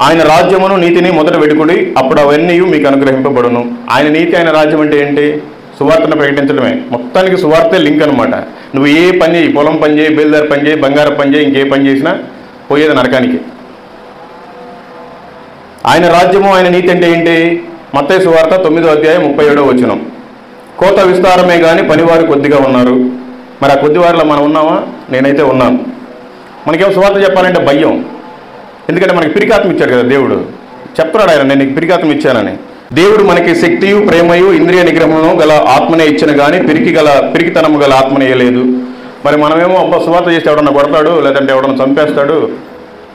Speaker 1: ఆయన రాజ్యమును నీతిని మొదట వెడుకుడి, అప్పుడు అవన్నీ మీకు అనుగ్రహింపబడును. ఆయన నీతి, ఆయన రాజ్యం అంటే ఏంటి? సువార్తను ప్రకటించడమే. మొత్తానికి సువార్తే లింక్ అనమాట. నువ్వు ఏ పని చేయి, పొలం పని చేయి, బేల్దారి పని చేయి, బంగారం పని చేయి, ఇంకే పని చేసినా పోయేది నరకానికి. ఆయన రాజ్యము, ఆయన నీతి అంటే ఏంటి? మత్తయి సువార్త 9:37 కోత విస్తారమే కానీ పనివారు కొద్దిగా ఉన్నారు. మరి ఆ కొద్దివారిలో మనం ఉన్నామా? నేనైతే ఉన్నాను. మనకేమో సువార్త చెప్పాలంటే భయం. ఎందుకంటే మనకి పిరికాత్మ ఇచ్చాడు కదా దేవుడు. చెప్తున్నాడు ఆయన, నేను నీకు పిరికాత్మ ఇచ్చానని. దేవుడు మనకి శక్తియు, ప్రేమయు, ఇంద్రియ నిగ్రహము గల ఆత్మనే ఇచ్చిన కానీ పిరికితనము గల ఆత్మనే ఇయ్యలేదు. మరి మనమేమో సువార్త చేసి ఎవడన్నా కొడతాడు, లేదంటే ఎవడన్నా చంపేస్తాడు.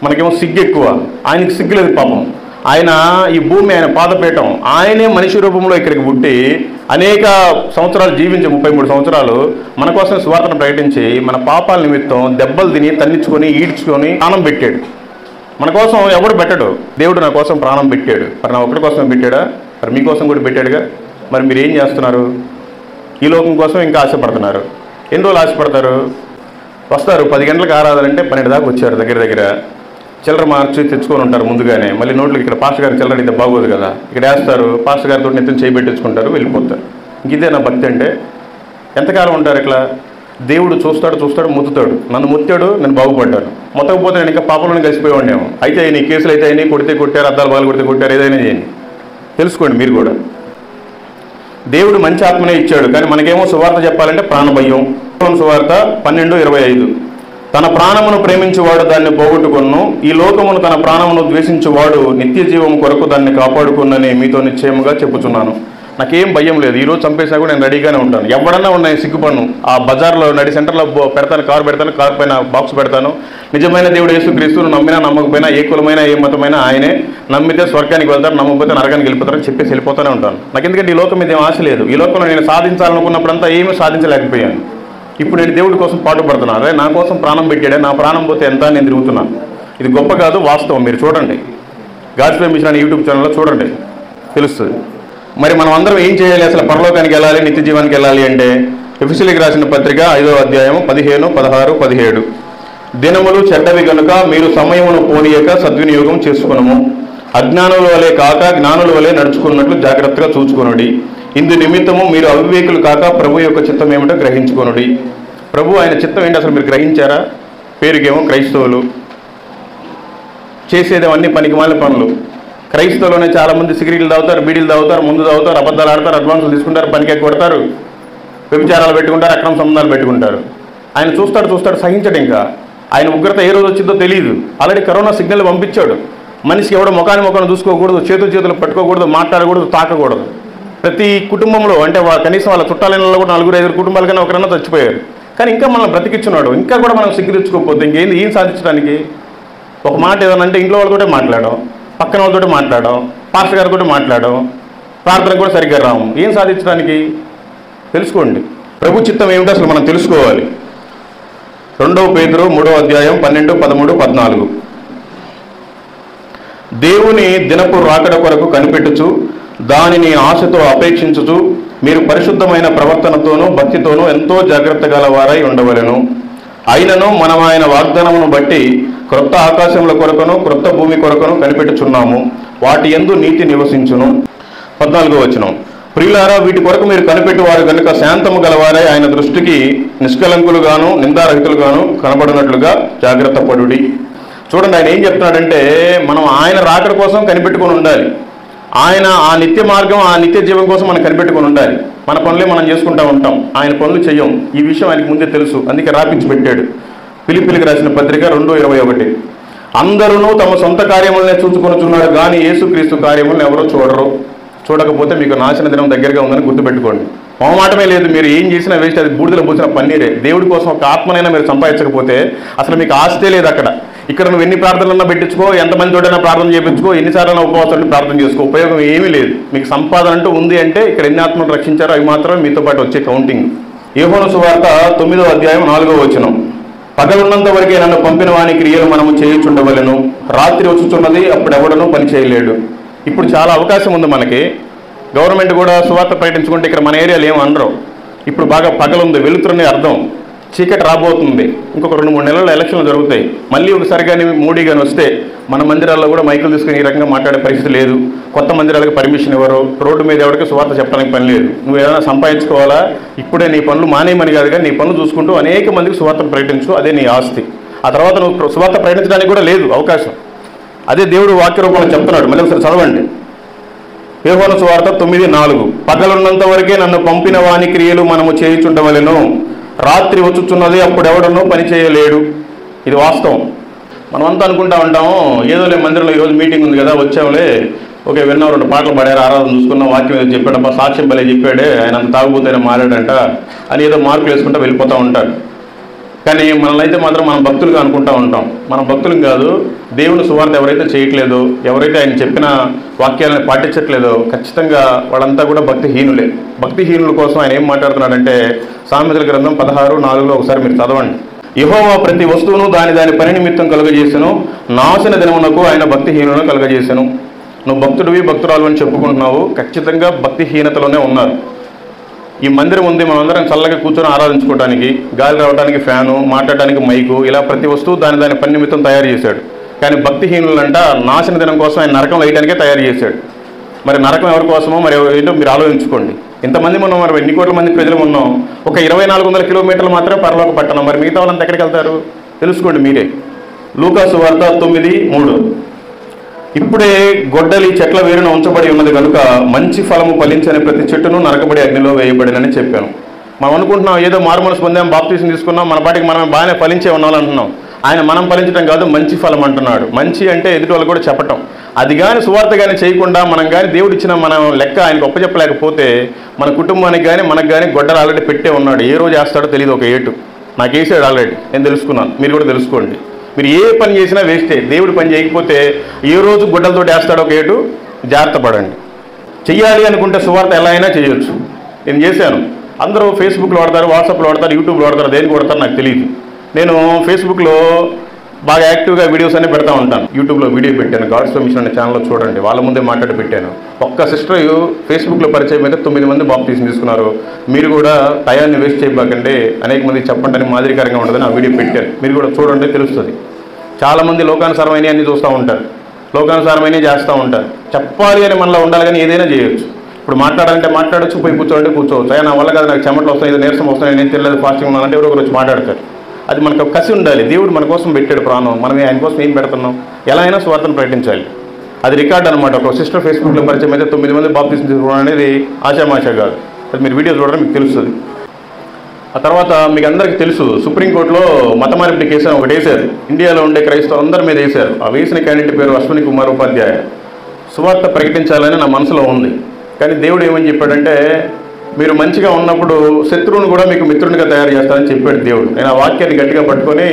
Speaker 1: మనకేమో సిగ్గు ఎక్కువ. ఆయనకి సిగ్గు లేదు పాపం. ఆయన ఈ భూమి ఆయన పాదపీఠం. ఆయనే మనిషి రూపంలో ఇక్కడికి పుట్టి అనేక సంవత్సరాలు జీవించి 33 సంవత్సరాలు మన కోసం సువార్తను ప్రకటించి మన పాపాల నిమిత్తం దెబ్బలు తిని, తన్నించుకొని, ఈడ్చుకొని ప్రాణం పెట్టాడు. మన కోసం ఎవడు పెట్టడు. దేవుడు నా కోసం ప్రాణం పెట్టాడు. మరి నా ఒకటి కోసం పెట్టాడా? మరి మీకోసం కూడా పెట్టాడుగా. మరి మీరు ఏం చేస్తున్నారు? ఈ లోకం కోసం ఇంకా ఆశపడుతున్నారు. ఎన్ని రోజులు ఆశపడతారు? వస్తారు 10 గంటలకు ఆరాధన అంటే 12 దాకా వచ్చారు. దగ్గర చిల్లర మార్చి తెచ్చుకొని ఉంటారు ముందుగానే. మళ్ళీ నోట్లకి ఇక్కడ పాస్టర్ గారు చిల్లర అయితే బాగోదు కదా, ఇక్కడ వేస్తారు, పాస్టర్ గారితో నెత్తిని చేయి పెట్టించుకుంటారు, వెళ్ళిపోతారు. ఇదే నా భక్తి అంటే. ఎంతకాలం ఉంటారు ఇట్లా? దేవుడు చూస్తాడు, ముత్తుతాడు. నన్ను ముత్తాడు, నేను బాగుపడ్డాను. మొత్తకపోతే నేను ఇంకా పాపలను కలిసిపోయేవాడినేమో. అయితే నీ కేసులు అయితే అయినాయి, కొట్టారు, అద్దాలు బాగా కొట్టారు, ఏదైనా చేయండి. తెలుసుకోండి మీరు కూడా. దేవుడు మంచి ఆత్మనే ఇచ్చాడు, కానీ మనకేమో సువార్త చెప్పాలంటే ప్రాణభయం. సువార్త 12:25 తన ప్రాణమును ప్రేమించువాడు దాన్ని పోగొట్టుకొను, ఈ లోకమును తన ప్రాణమును ద్వేషించువాడు నిత్య జీవం కొరకు దాన్ని కాపాడుకున్నని మీతో నిశ్చయముగా చెప్పుచున్నాను. నాకేం భయం లేదు. ఈరోజు చంపేసినా కూడా నేను రెడీగానే ఉంటాను. ఎవడన్నా ఉన్నాయి సిగ్గుపడను. ఆ బజార్లో నడి సెంటర్లో పెడతాను, కారు పైన బాక్స్ పెడతాను. నిజమైన దేవుడు యేసుక్రీస్తును నమ్మినా నమ్మకపోయినా, ఏ కులమైనా ఏ మతమైనా ఆయనే. నమ్మితే స్వర్గానికి వెళ్తారు, నమ్మకపోతే నరకానికి వెళ్ళిపోతారని చెప్పేసి వెళ్ళిపోతూనే ఉంటాను. నాకు ఎందుకంటే ఈ లోకం మీద ఏం ఆశ లేదు. ఈ లోకంలో నేను సాధించాలనుకున్నప్పుడంతా ఏమీ సాధించలేకపోయాను. ఇప్పుడు నేను దేవుడి కోసం పాటుపడుతున్నాను. అదే నా కోసం ప్రాణం పెట్టాడే, నా ప్రాణం పోతే ఎంత నేను తిరుగుతున్నాను. ఇది గొప్ప కాదు, వాస్తవం. మీరు చూడండి, గాడ్స్ ఫేమ్ మిషన్ యూట్యూబ్ ఛానల్లో చూడండి, తెలుస్తుంది. మరి మనం అందరం ఏం చేయాలి? అసలు పరలోకానికి వెళ్ళాలి, నిత్య జీవానికి వెళ్ళాలి అంటే ఎఫెసీయులకు రాసిన పత్రిక 5వ అధ్యాయం 15, 16, 17 దినములు చెడ్డవి గనుక మీరు సమయమును పోనీయక సద్వినియోగం చేసుకునము. అజ్ఞానుల వలె కాక జ్ఞానుల వలె నడుచుకున్నట్లు జాగ్రత్తగా చూచుకొనుడి. ఇందు నిమిత్తము మీరు అవివేకులు కాక ప్రభు యొక్క చిత్తం ఏమిటో గ్రహించుకొనుడి. ప్రభు ఆయన చిత్తం ఏంటి అసలు మీరు గ్రహించారా? పేరుకేమో క్రైస్తవులు, చేసేదేమన్నీ పనికిమాలిన పనులు. క్రైస్తవులోనే చాలామంది సిగరెట్లు తాగుతారు, బీడీలు తాగుతారు, ముందు తాగుతారు, అబద్ధాలు ఆడతారు, అడ్వాన్సులు తీసుకుంటారు, పనికి కొడతారు, వ్యభిచారాలు పెట్టుకుంటారు, అక్రమ సంబంధాలు పెట్టుకుంటారు. ఆయన చూస్తాడు, సహించడు. ఇంకా ఆయన ఉగ్రత ఏ రోజు వచ్చిందో తెలియదు. ఆల్రెడీ కరోనా సిగ్నల్ పంపించాడు. మనిషికి ఎవడో ముఖాన్ని చూసుకోకూడదు, చేతులు పట్టుకోకూడదు, మాట్లాడకూడదు, తాకకూడదు. ప్రతి కుటుంబంలో అంటే కనీసం వాళ్ళ చుట్టాలలో కూడా 4-5 కుటుంబాలకైనా ఒకరైనా చచ్చిపోయారు. కానీ ఇంకా మనం బ్రతికిచ్చున్నాడు. ఇంకా కూడా మనం సిగ్గు తెచ్చుకోకపోతే ఇంకేంది? ఏం సాధించడానికి? ఒక మాట ఏదైనా అంటే ఇంట్లో వాళ్ళతో మాట్లాడడం, పక్కన వాళ్ళతో మాట్లాడడం, పాస్టర్ గారితో మాట్లాడడం, ప్రార్థనకు కూడా సరిగ్గా రాము. ఏం సాధించడానికి? తెలుసుకోండి ప్రభు చిత్తం ఏమిటో అసలు మనం తెలుసుకోవాలి. 2 పేతురు 3వ అధ్యాయం 12, 13, 14 దేవుని దినపు రాకడ కొరకు కనిపెట్టుచు దానిని ఆశతో అపేక్షించుచు మీరు పరిశుద్ధమైన ప్రవర్తనతోనూ భక్తితోనూ ఎంతో జాగ్రత్త గలవారై ఉండవలెను. అయినను మనం ఆయన వాగ్దానమును బట్టి క్రొత్త ఆకాశముల కొరకును క్రొత్త భూమి కొరకును కనిపెట్టుచున్నాము. వాటి యందు నీతి నివసించును. 14వ వచనం ప్రియులారా, వీటి కొరకు మీరు కనిపెట్టువారు కనుక శాంతము గలవారై ఆయన దృష్టికి నిష్కలంకులుగాను నిందారహితులుగాను కనబడినట్లుగా జాగ్రత్త పడుడి. చూడండి, ఆయన ఏం చెప్తున్నాడంటే మనం ఆయన రాకడ కోసం కనిపెట్టుకొని ఉండాలి. ఆయన ఆ నిత్య మార్గం, ఆ నిత్య జీవం కోసం మనం కనిపెట్టుకొని ఉండాలి. మన పనులే మనం చేసుకుంటూ ఉంటాం, ఆయన పనులు చెయ్యం. ఈ విషయం ఆయనకు ముందే తెలుసు, అందుకే రాపించి పెట్టాడు. ఫిలిప్పీయులకు రాసిన పత్రిక 2:21 అందరూ తమ సొంత కార్యములనే చూసుకొనుచున్నారు కానీ యేసుక్రీస్తు కార్యములను ఎవరో చూడరు. చూడకపోతే మీకు నాశన దినం దగ్గరగా ఉందని గుర్తుపెట్టుకోండి. మొహమాటమే లేదు. మీరు ఏం చేసినా వేస్ట్, అది బూడిదలో పోసిన పన్నీరే. దేవుడి కోసం ఒక ఆత్మనైనా మీరు సంపాదించకపోతే అసలు మీకు ఆస్తే లేదు అక్కడ. ఇక్కడ నువ్వు ఎన్ని ప్రార్థనలన్నా పెట్టించుకో, ఎంతమంది తోటైనా ప్రార్థన చేయించుకో, ఎన్నిసార్లు ఉపవాసాలు ప్రార్థన చేసుకో, ఉపయోగం ఏమీ లేదు. మీకు సంపాదన అంటూ ఉంది అంటే ఇక్కడ ఎన్ని ఆత్మలు రక్షించారో అవి మాత్రమే మీతో పాటు వచ్చే కౌంటింగ్. యోహాను సువార్త 9వ అధ్యాయం 4వ వచనం పగలున్నంత వరకే నన్ను పంపిన వాని క్రియలు మనము చేయుచుండవలెను. రాత్రి వచ్చుచున్నది, అప్పుడెవడనూ పని చేయలేడు. ఇప్పుడు చాలా అవకాశం ఉంది మనకి. గవర్నమెంట్ కూడా సువార్త ప్రకటించుకుంటే ఇక్కడ మన ఏరియాలో ఏం అనరు. ఇప్పుడు బాగా పగలుంది, వెలుతురని అర్థం. చీకటి రాబోతుంది. ఇంకొక 2-3 నెలల్లో ఎలక్షన్లు జరుగుతాయి. మళ్ళీ ఒకసారి కానీ మోడీ కానీ వస్తే మన మందిరాల్లో కూడా మైకులు తీసుకుని ఈ రకంగా మాట్లాడే పరిస్థితి లేదు. కొత్త మందిరాలకు పర్మిషన్ ఇవ్వరు. రోడ్డు మీద ఎవరికి సువార్త చెప్పడానికి పని లేదు. నువ్వు ఏదైనా సంపాదించుకోవాలా, ఇప్పుడే నీ పనులు మానేయమని కాదు, కానీ నీ పనులు చూసుకుంటూ అనేక మందికి సువార్తను ప్రకటించు, అదే నీ ఆస్తి. ఆ తర్వాత నువ్వు సువార్త ప్రకటించడానికి కూడా లేదు అవకాశం. అదే దేవుడు వాక్య రూపంలో చెప్తున్నాడు. మళ్ళీ ఒకసారి చదవండి. యోహాను సువార్త 9:4 పగలున్నంత వరకే నన్ను పంపిన వాని క్రియలు మనము చేయుచుండవలెను. రాత్రి వచ్చుచున్నది, అప్పుడెవడనూ పని చేయలేడు. ఇది వాస్తవం. మనమంతా అనుకుంటా ఉంటాము, ఏదోలే మందిరంలో ఈరోజు మీటింగ్ ఉంది కదా, వచ్చాములే, ఓకే విన్నాం, 2 పాటలు పాడారు, ఆరాధన చూసుకున్నాం, వాక్యం ఏదో చెప్పాడబ్బా, సాక్ష్యం భలే చెప్పాడే, ఆయన అంత తాగుబోతేనే మారాడంట అని ఏదో మార్కులు వేసుకుంటూ వెళ్ళిపోతూ ఉంటారు. కానీ మనల్ని అయితే మాత్రం మనం భక్తులుగా అనుకుంటూ ఉంటాం. మనం భక్తులు కాదు. దేవుని సువార్త ఎవరైతే చేయట్లేదో, ఎవరైతే ఆయన చెప్పిన వాక్యాలను పాటించట్లేదో ఖచ్చితంగా వాళ్ళంతా కూడా భక్తిహీనులే. భక్తిహీనుల కోసం ఆయన ఏం మాట్లాడుతున్నాడంటే సామెతల గ్రంథం 16:4 ఒకసారి మీరు చదవండి. యెహోవా ప్రతి వస్తువును దాని పని నిమిత్తం కలుగజేసెను, నాశన దినమునకు ఆయన భక్తిహీనులను కలుగజేసెను. నువ్వు భక్తుడివి, భక్తురాలు అని చెప్పుకుంటున్నావు, ఖచ్చితంగా భక్తిహీనతలోనే ఉన్నారు. ఈ మందిరం ఉంది, మనందరం చల్లగా కూర్చొని ఆరాధించుకోవడానికి, గాలి రావడానికి ఫ్యాను, మాట్లాడడానికి మైకు, ఇలా ప్రతి వస్తువు దాని పని నిమిత్తం తయారు చేశాడు. కానీ భక్తిహీనులంట నాశన దినం కోసం ఆయన నరకం వేయడానికే తయారు చేశాడు. మరి నరకం ఎవరి కోసమో మరి ఏంటో మీరు ఆలోచించుకోండి. ఇంతమంది మనం మరి ఎన్ని కోట్ల మంది ప్రజలు ఉన్నాం, ఒక 2400 కిలోమీటర్లు మాత్రమే పరలోక పట్టణం. మరి మిగతా వాళ్ళంతా ఎక్కడికి వెళ్తారు తెలుసుకోండి మీరే. లూకాసు వార్త 9:3. ఇప్పుడే గొడ్డలి చెట్ల వేరున ఉంచబడి ఉన్నది కనుక మంచి ఫలము ఫలించని ప్రతి చెట్టును నరకబడి అగ్నిలో వేయబడినని చెప్పాను. మనం అనుకుంటున్నాం ఏదో మారుమనసు పొందాం, బాప్తీసం తీసుకున్నాం, మన పాటికి మనం బాగానే ఫలించే ఉన్నామంటున్నాం. ఆయన మనం ఫలించడం కాదు, మంచి ఫలం అంటున్నాడు. మంచి అంటే ఎదుటి వాళ్ళు కూడా చెప్పటం. అది కానీ సువార్త కానీ చేయకుండా మనం కానీ దేవుడు ఇచ్చిన మనం లెక్క ఆయనకు ఒప్పచెప్పలేకపోతే మన కుటుంబానికి కానీ మనకు కానీ గొడ్డలు ఆల్రెడీ పెట్టే ఉన్నాడు. ఏ రోజు వేస్తాడో తెలియదు. ఒక ఏటు నాకు వేసాడు ఆల్రెడీ, నేను తెలుసుకున్నాను, మీరు కూడా తెలుసుకోండి. మీరు ఏ పని చేసినా వేస్టే. దేవుడు పని చేయకపోతే ఏ రోజు గుడ్డలతో వేస్తాడో ఒక ఏటు, జాగ్రత్త పడండి. చెయ్యాలి అనుకుంటే సువార్త ఎలా అయినా చేయొచ్చు. నేను చేశాను. అందరూ ఫేస్బుక్లో వాడతారు, వాట్సాప్లో వాడతారు, యూట్యూబ్లో వాడతారు, దేనికి వాడతారు నాకు తెలియదు. నేను ఫేస్బుక్లో బాగా యాక్టివ్గా వీడియోస్ అన్ని పెడతా ఉంటాను. యూట్యూబ్లో వీడియో పెట్టాను, గాడ్స్ మిషన్ అనే ఛానల్లో చూడండి, వాళ్ళ ముందే మాట్లాడి పెట్టాను. ఒక్క సిస్టర్ ఫేస్బుక్లో పరిచయం అయితే 9 మంది బాప్తీసం తీసుకున్నారు. మీరు కూడా టయాన్ని వేస్ట్ చేయబాకండి, అనేక మంది చెప్పండి అని మాదిరికరంగా ఉండదని ఆ వీడియో పెట్టాను. మీరు కూడా చూడండి, తెలుస్తుంది. చాలామంది లోకానుసారమైన అన్ని చూస్తూ ఉంటారు, లోకానుసారమైన చేస్తూ ఉంటారు. చెప్పాలి అని మనలో ఉండాలి, కానీ ఏదైనా చేయొచ్చు. ఇప్పుడు మాట్లాడాలంటే మాట్లాడచ్చు, పోయి కూర్చోండి కూర్చోవచ్చు. అయినా వల్ల కాదు, నాకు చెమటలు వస్తాయి, ఇది నీరసం వస్తాయి, నేను తెలియదు, ఫాస్టింగ్ ఉన్నానంటే ఎవరో ఒకరు వచ్చి మాట్లాడతారు. అది మనకు కసి ఉండాలి. దేవుడు మన కోసం పెట్టాడు ప్రాణం, మనం ఆయన కోసం ఏం పెడుతున్నాం? ఎలా అయినా స్వార్థను ప్రకటించాలి. అది రికార్డ్ అనమాట. ఒక సిస్టర్ ఫేస్బుక్లో పరిచయం అయితే 9 మంది బాప్తీసం తీసుకోవడం అనేది ఆశామాష కాదు. అది మీరు వీడియో చూడడం మీకు తెలుస్తుంది. ఆ తర్వాత మీకు అందరికీ తెలుసు, సుప్రీంకోర్టులో మత మార్పిడి కేసు ఒకటి వేశారు. ఇండియాలో ఉండే క్రైస్తవులందరి మీద వేశారు. ఆ వేసిన క్యాండిడేట్ పేరు అశ్విని కుమార్ ఉపాధ్యాయ. సువార్త ప్రకటించాలని నా మనసులో ఉంది. కానీ దేవుడు ఏమని చెప్పాడంటే, మీరు మంచిగా ఉన్నప్పుడు శత్రువును కూడా మీకు మిత్రునిగా తయారు చేస్తారని చెప్పాడు దేవుడు. నేను ఆ వాక్యాన్ని గట్టిగా పట్టుకొని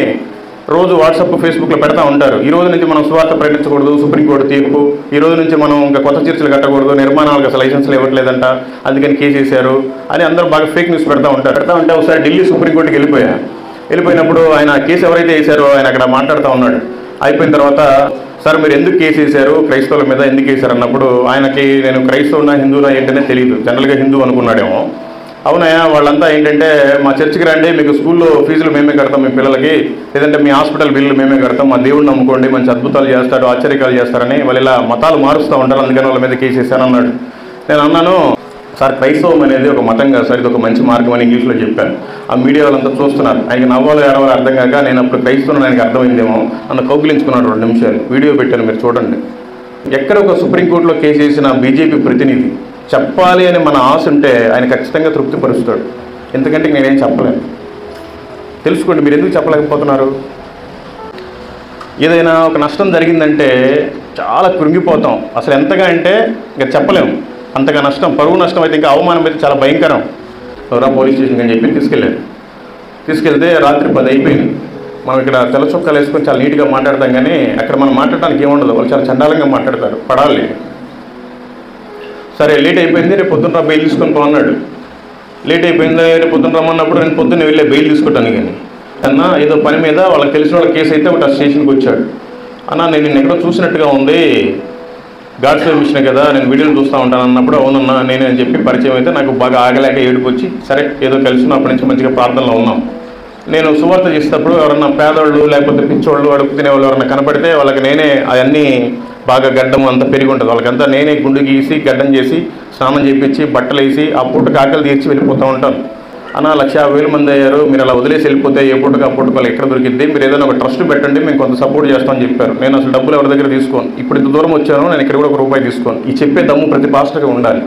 Speaker 1: రోజు వాట్సాప్ ఫేస్బుక్లో పెడతా ఉంటారు. ఈ రోజు నుంచి మనం సువార్త ప్రకటించకూడదు, సుప్రీంకోర్టు తీర్పు. ఈ రోజు నుంచి మనం ఇంకా కొత్త చర్చలు కట్టకూడదు, నిర్మాణాలకు అసలు లైసెన్స్లు ఇవ్వట్లేదంట, అందుకని కేసు వేశారు అని అందరూ బాగా ఫేక్ న్యూస్ పెడతా ఉంటే ఒకసారి ఢిల్లీ సుప్రీంకోర్టుకి వెళ్ళిపోయినప్పుడు ఆయన కేసు ఎవరైతే వేశారో ఆయన అక్కడ మాట్లాడుతూ ఉన్నాడు. అయిపోయిన తర్వాత, సార్ మీరు ఎందుకు కేసు వేశారు, క్రైస్తవుల మీద ఎందుకు వేశారు అన్నప్పుడు ఆయనకి నేను క్రైస్తవునా హిందువునా ఏంటనే తెలియదు. జనరల్గా హిందూ అనుకున్నాడేమో. అవునయ్యా, వాళ్ళంతా ఏంటంటే మా చర్చికి రండి, మీకు స్కూల్లో ఫీజులు మేమే కడతాం మీ పిల్లలకి, లేదంటే మీ హాస్పిటల్ బిల్లులు మేమే కడతాం, మా దేవుడిని నమ్ముకోండి, మంచి అద్భుతాలు చేస్తాడు, ఆశ్చర్యకాలు చేస్తారని వాళ్ళు ఇలా మతాలు మారుస్తూ ఉంటారు, అందుకని వాళ్ళ మీద కేసు వేశాను అన్నాడు. నేను అన్నాను, సార్ క్రైస్తవం అనేది ఒక మతం కాదు సార్, ఇది ఒక మంచి మార్గం అని ఇంగ్లీష్లో చెప్పాను. ఆ మీడియా వాళ్ళంతా చూస్తున్నారు. ఆయనకి నవ్వాలో ఏడవాలో అర్థం కాక నేను అప్పుడు క్రైస్తవుని ఆయనకి అర్థమైందేమో నన్ను కౌగిలించుకున్నాడు. 2 నిమిషాలు వీడియో పెట్టాను, మీరు చూడండి. ఎక్కడ ఒక సుప్రీంకోర్టులో కేసు వేసిన బీజేపీ ప్రతినిధి చెప్పాలి అని మన ఆశ ఉంటే ఆయన ఖచ్చితంగా తృప్తిపరుస్తాడు. ఎందుకంటే నేనేం చెప్పలేను. తెలుసుకోండి, మీరు ఎందుకు చెప్పలేకపోతున్నారు? ఏదైనా ఒక నష్టం జరిగిందంటే చాలా కృంగిపోతాం. అసలు ఎంతగా అంటే ఇంకా చెప్పలేము. అంతగా నష్టం, పరువు నష్టం అయితే ఇంకా అవమానం అయితే చాలా భయంకరం. ఎవరా పోలీస్ స్టేషన్కి అని చెప్పి తీసుకెళ్తే రాత్రి 10 అయిపోయింది. మనం ఇక్కడ తెల్ల చొక్కాలు వేసుకొని చాలా నీట్గా మాట్లాడతాం, కానీ అక్కడ మనం మాట్లాడడానికి ఏముండదు. వాళ్ళు చాలా చండాలంగా మాట్లాడతారు, పడాలి. సరే లేట్ అయిపోయింది, రేపు పొద్దున్న బెయిల్ తీసుకొని పోన్నాడు. లేట్ అయిపోయింది, రేపు పొద్దున్న రమ్మన్నప్పుడు నేను పొద్దున్నే వెళ్ళే బెయిల్ తీసుకోవటానికి. కానీ అన్న ఏదో పని మీద వాళ్ళకి తెలిసిన వాళ్ళ కేసు అయితే ఒకటి ఆ స్టేషన్కి వచ్చాడు. అన్న నేను ఎక్కడో చూసినట్టుగా ఉంది, గాడ్స్ మిషన్ కదా, నేను వీడియోలు చూస్తూ ఉంటాను అన్నప్పుడు, అవునన్నా నేనే అని చెప్పి పరిచయం అయితే నాకు బాగా ఆగలేక ఏడుపు వచ్చి, సరే ఏదో కలిసి అప్పటి నుంచి మంచిగా ప్రార్థనలో ఉన్నాం. నేను సువార్త చేసేటప్పుడు ఎవరన్నా పేదోళ్ళు లేకపోతే పిచ్చోళ్ళు అడుగు తినేవాళ్ళు ఎవరన్నా కనపడితే వాళ్ళకి నేనే అవన్నీ బాగా గడ్డం అంతా పెరిగి ఉంటుంది, వాళ్ళకంతా నేనే గుండు గీసి గడ్డం చేసి స్నానం చేయించి బట్టలు వేసి ఆ పూటకు ఆకలి తీర్చి వెళ్ళిపోతూ ఉంటాను. అన్న 1,50,000 మంది అయ్యారు, మీరు అలా వదిలేసి వెళ్ళిపోతే ఏ పూటకు ఆ పూటకు వాళ్ళు ఎక్కడ దొరికిద్ది, మీరు ఏదైనా ఒక ట్రస్ట్ పెట్టండి, మేము కొంత సపోర్ట్ చేస్తామని చెప్పారు. నేను అసలు డబ్బులు ఎవరి దగ్గర తీసుకోను, ఇప్పుడు ఇంత దూరం వచ్చాను, నేను ఇక్కడ కూడా ₹1 తీసుకోను. ఈ చెప్పే దమ్ము ప్రతి పాస్టర్కి ఉండాలి.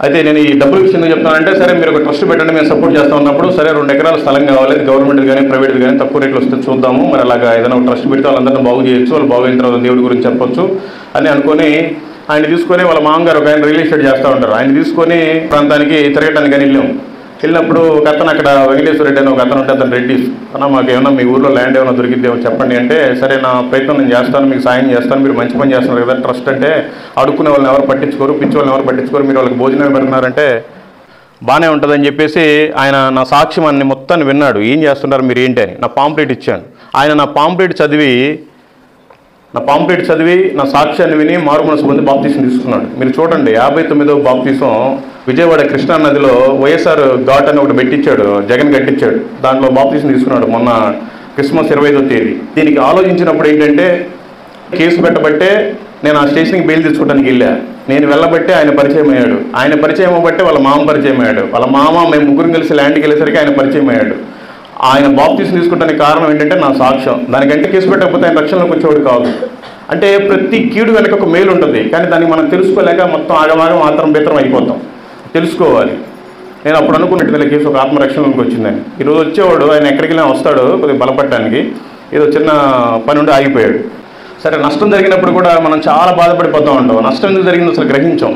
Speaker 1: అయితే నేను ఈ డబ్బుల విషయం చెప్తానంటే, సరే మీరు ఒక ట్రస్ట్ పెట్టండి, మేము సపోర్ట్ చేస్తాం ఉన్నప్పుడు, సరే 2 ఎకరాల స్థలం కావాలి, గవర్నమెంట్ కానీ ప్రైవేట్ కానీ తక్కువ రేట్లు వస్తే చూద్దాము, మరి అలాగా ఏదైనా ఒక ట్రస్ట్ పెడితే వాళ్ళందరినీ బాగు చేయొచ్చు, వాళ్ళు బాగు అయిన తర్వాత దేవుడి గురించి చెప్పొచ్చు అని అనుకొని ఆయన తీసుకొని వాళ్ళ మామగారు ఒక ఆయన రియల్ ఎస్టేట్ చేస్తూ ఉంటారు, ఆయన తీసుకొని ప్రాంతానికి తిరగటానికి కానీ వెళ్ళినప్పుడు ఒక అతను అక్కడ వెంకటేశ్వర రెడ్డి అని ఒక అతను ఉంటే అతను రెడ్డి అన్న మాకు ఏమన్నా మీ ఊర్లో ల్యాండ్ ఏమైనా దొరికిద్దేమో చెప్పండి అంటే, సరే నా ప్రయత్నం నేను చేస్తాను, మీకు సాయం చేస్తాను, మీరు మంచి పని చేస్తున్నారు కదా, ట్రస్ట్ అంటే అడుక్కునే వాళ్ళని ఎవరు పట్టించుకోరు, పిచ్చి వాళ్ళని ఎవరు పట్టించుకోరు, మీరు వాళ్ళకి భోజనం పెడుతున్నారంటే బాగానే ఉంటుందని చెప్పేసి ఆయన నా సాక్ష్యాన్ని మొత్తాన్ని విన్నాడు. ఏం చేస్తున్నారు మీరు ఏంటి అని నా పాంప్లెట్ ఇచ్చాను. ఆయన నా పాంప్లెట్ చదివి నా పాంప్లెట్ చదివి నా సాక్ష్యాన్ని విని మారు మనసు పొంది బాప్తీసం తీసుకున్నాడు. మీరు చూడండి, 59వ బాప్తీసం విజయవాడ కృష్ణా నదిలో వైఎస్ఆర్ ఘాట్ అని ఒకటి పెట్టించాడు, జగన్ కట్టించాడు. దాంట్లో బాప్తీసం తీసుకున్నాడు మొన్న క్రిస్మస్ 25వ తేదీ. దీనికి ఆలోచించినప్పుడు ఏంటంటే, కేసు పెట్టబట్టే నేను ఆ స్టేషన్కి బెయిల్ తెచ్చుకోవడానికి వెళ్ళా. నేను వెళ్ళబట్టే ఆయన పరిచయం అయ్యాడు. ఆయన పరిచయం అవ్వబట్టే వాళ్ళ మామ పరిచయం అయ్యాడు. వాళ్ళ మామ మేము ముగ్గురు కలిసి ల్యాండ్కి వెళ్ళేసరికి ఆయన పరిచయం అయ్యాడు. ఆయన బాప్తీసం తీసుకోవడానికి కారణం ఏంటంటే నా సాక్ష్యం. దానికంటే కేసు పెట్టకపోతే ఆయన రక్షణలోకి వచ్చేవాడు కాదు. అంటే ప్రతి కీడు వెనక ఒక మేలు ఉంటుంది, కానీ దాన్ని మనం తెలుసుకోలేక మొత్తం ఆగమాగం ఆత్రం బేతరం అయిపోతాం. తెలుసుకోవాలి. నేను అప్పుడు అనుకున్నట్టు కేసు ఒక ఆత్మరక్షణలోకి వచ్చిందని. ఈరోజు వచ్చేవాడు ఆయన ఎక్కడికి వెళ్ళినా వస్తాడు కొద్దిగా బలపడటానికి, ఏదో చిన్న పని ఉండి ఆగిపోయాడు. సరే, నష్టం జరిగినప్పుడు కూడా మనం చాలా బాధపడిపోతూ ఉంటాం. నష్టం ఎందుకు జరిగిందో అసలు గ్రహించాం.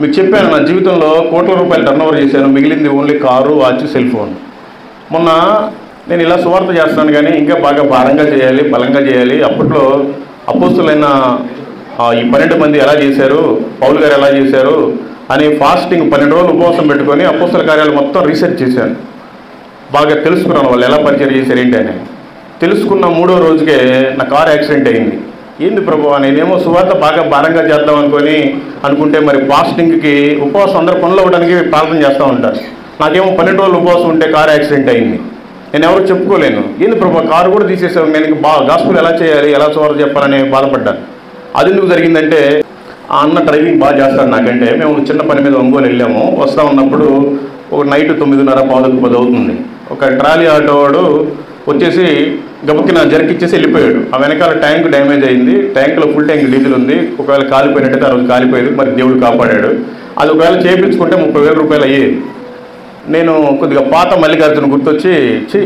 Speaker 1: మీకు చెప్పాను, నా జీవితంలో కోట్ల రూపాయలు టర్నోవర్ చేశాను, మిగిలింది only car, watch, cell phone. మొన్న నేను ఇలా సువార్త చేస్తాను, కానీ ఇంకా బాగా భారంగా చేయాలి, బలంగా చేయాలి. అప్పట్లో అపోస్తులైన ఈ 12 మంది ఎలా చేశారు, పౌలు గారు ఎలా చేశారు అని ఫాస్టింగ్ 12 రోజులు ఉపవాసం పెట్టుకొని అపోస్తుల కార్యాలు మొత్తం రీసెర్చ్ చేశాను. బాగా తెలుసుకున్నాను వాళ్ళు ఎలా పరిచయం చేశారు ఏంటి అని. తెలుసుకున్న 3వ రోజుకే నా కారు యాక్సిడెంట్ అయింది. ఏంది ప్రభు, నేనేమో సువార్త బాగా భారంగా చేద్దాం అనుకుంటే మరి ఫాస్టింగ్కి ఉపవాసం అందరూ పనులు అవ్వడానికి ప్రార్థన చేస్తూ ఉంటారు. నాకేమో 12 రోజులు ఉపవాసం ఉంటే కారు యాక్సిడెంట్ అయింది. నేను ఎవరు చెప్పుకోలేను. ఏంది ప్రభు, కారు కూడా తీసేసావు, నేను గాస్పుల్ ఎలా చేయాలి, ఎలా సువార్త చెప్పాలని బాధపడ్డాను. అది ఎందుకు జరిగిందంటే, ఆ అన్న డ్రైవింగ్ బాగా చేస్తాడు నాకంటే. మేము చిన్న పని మీద ఒంగోలు వెళ్ళాము. వస్తూ ఉన్నప్పుడు ఒక నైట్ 9:30, 9:10 అవుతుంది. ఒక ట్రాలీ ఆటో వాడు వచ్చేసి గబుక్కిన జరికిచ్చేసి వెళ్ళిపోయాడు. ఆ వెనకాల ట్యాంక్ డ్యామేజ్ అయింది. ట్యాంకులో ఫుల్ ట్యాంక్ డీజిల్ ఉంది. ఒకవేళ కాలిపోయినట్టయితే ఆ రోజు కాలిపోయేది. మరి దేవుడు కాపాడాడు. అది ఒకవేళ చేయించుకుంటే 30,000 రూపాయలు అయ్యేది. నేను కొద్దిగా పాత మల్లికార్జున గుర్తొచ్చి,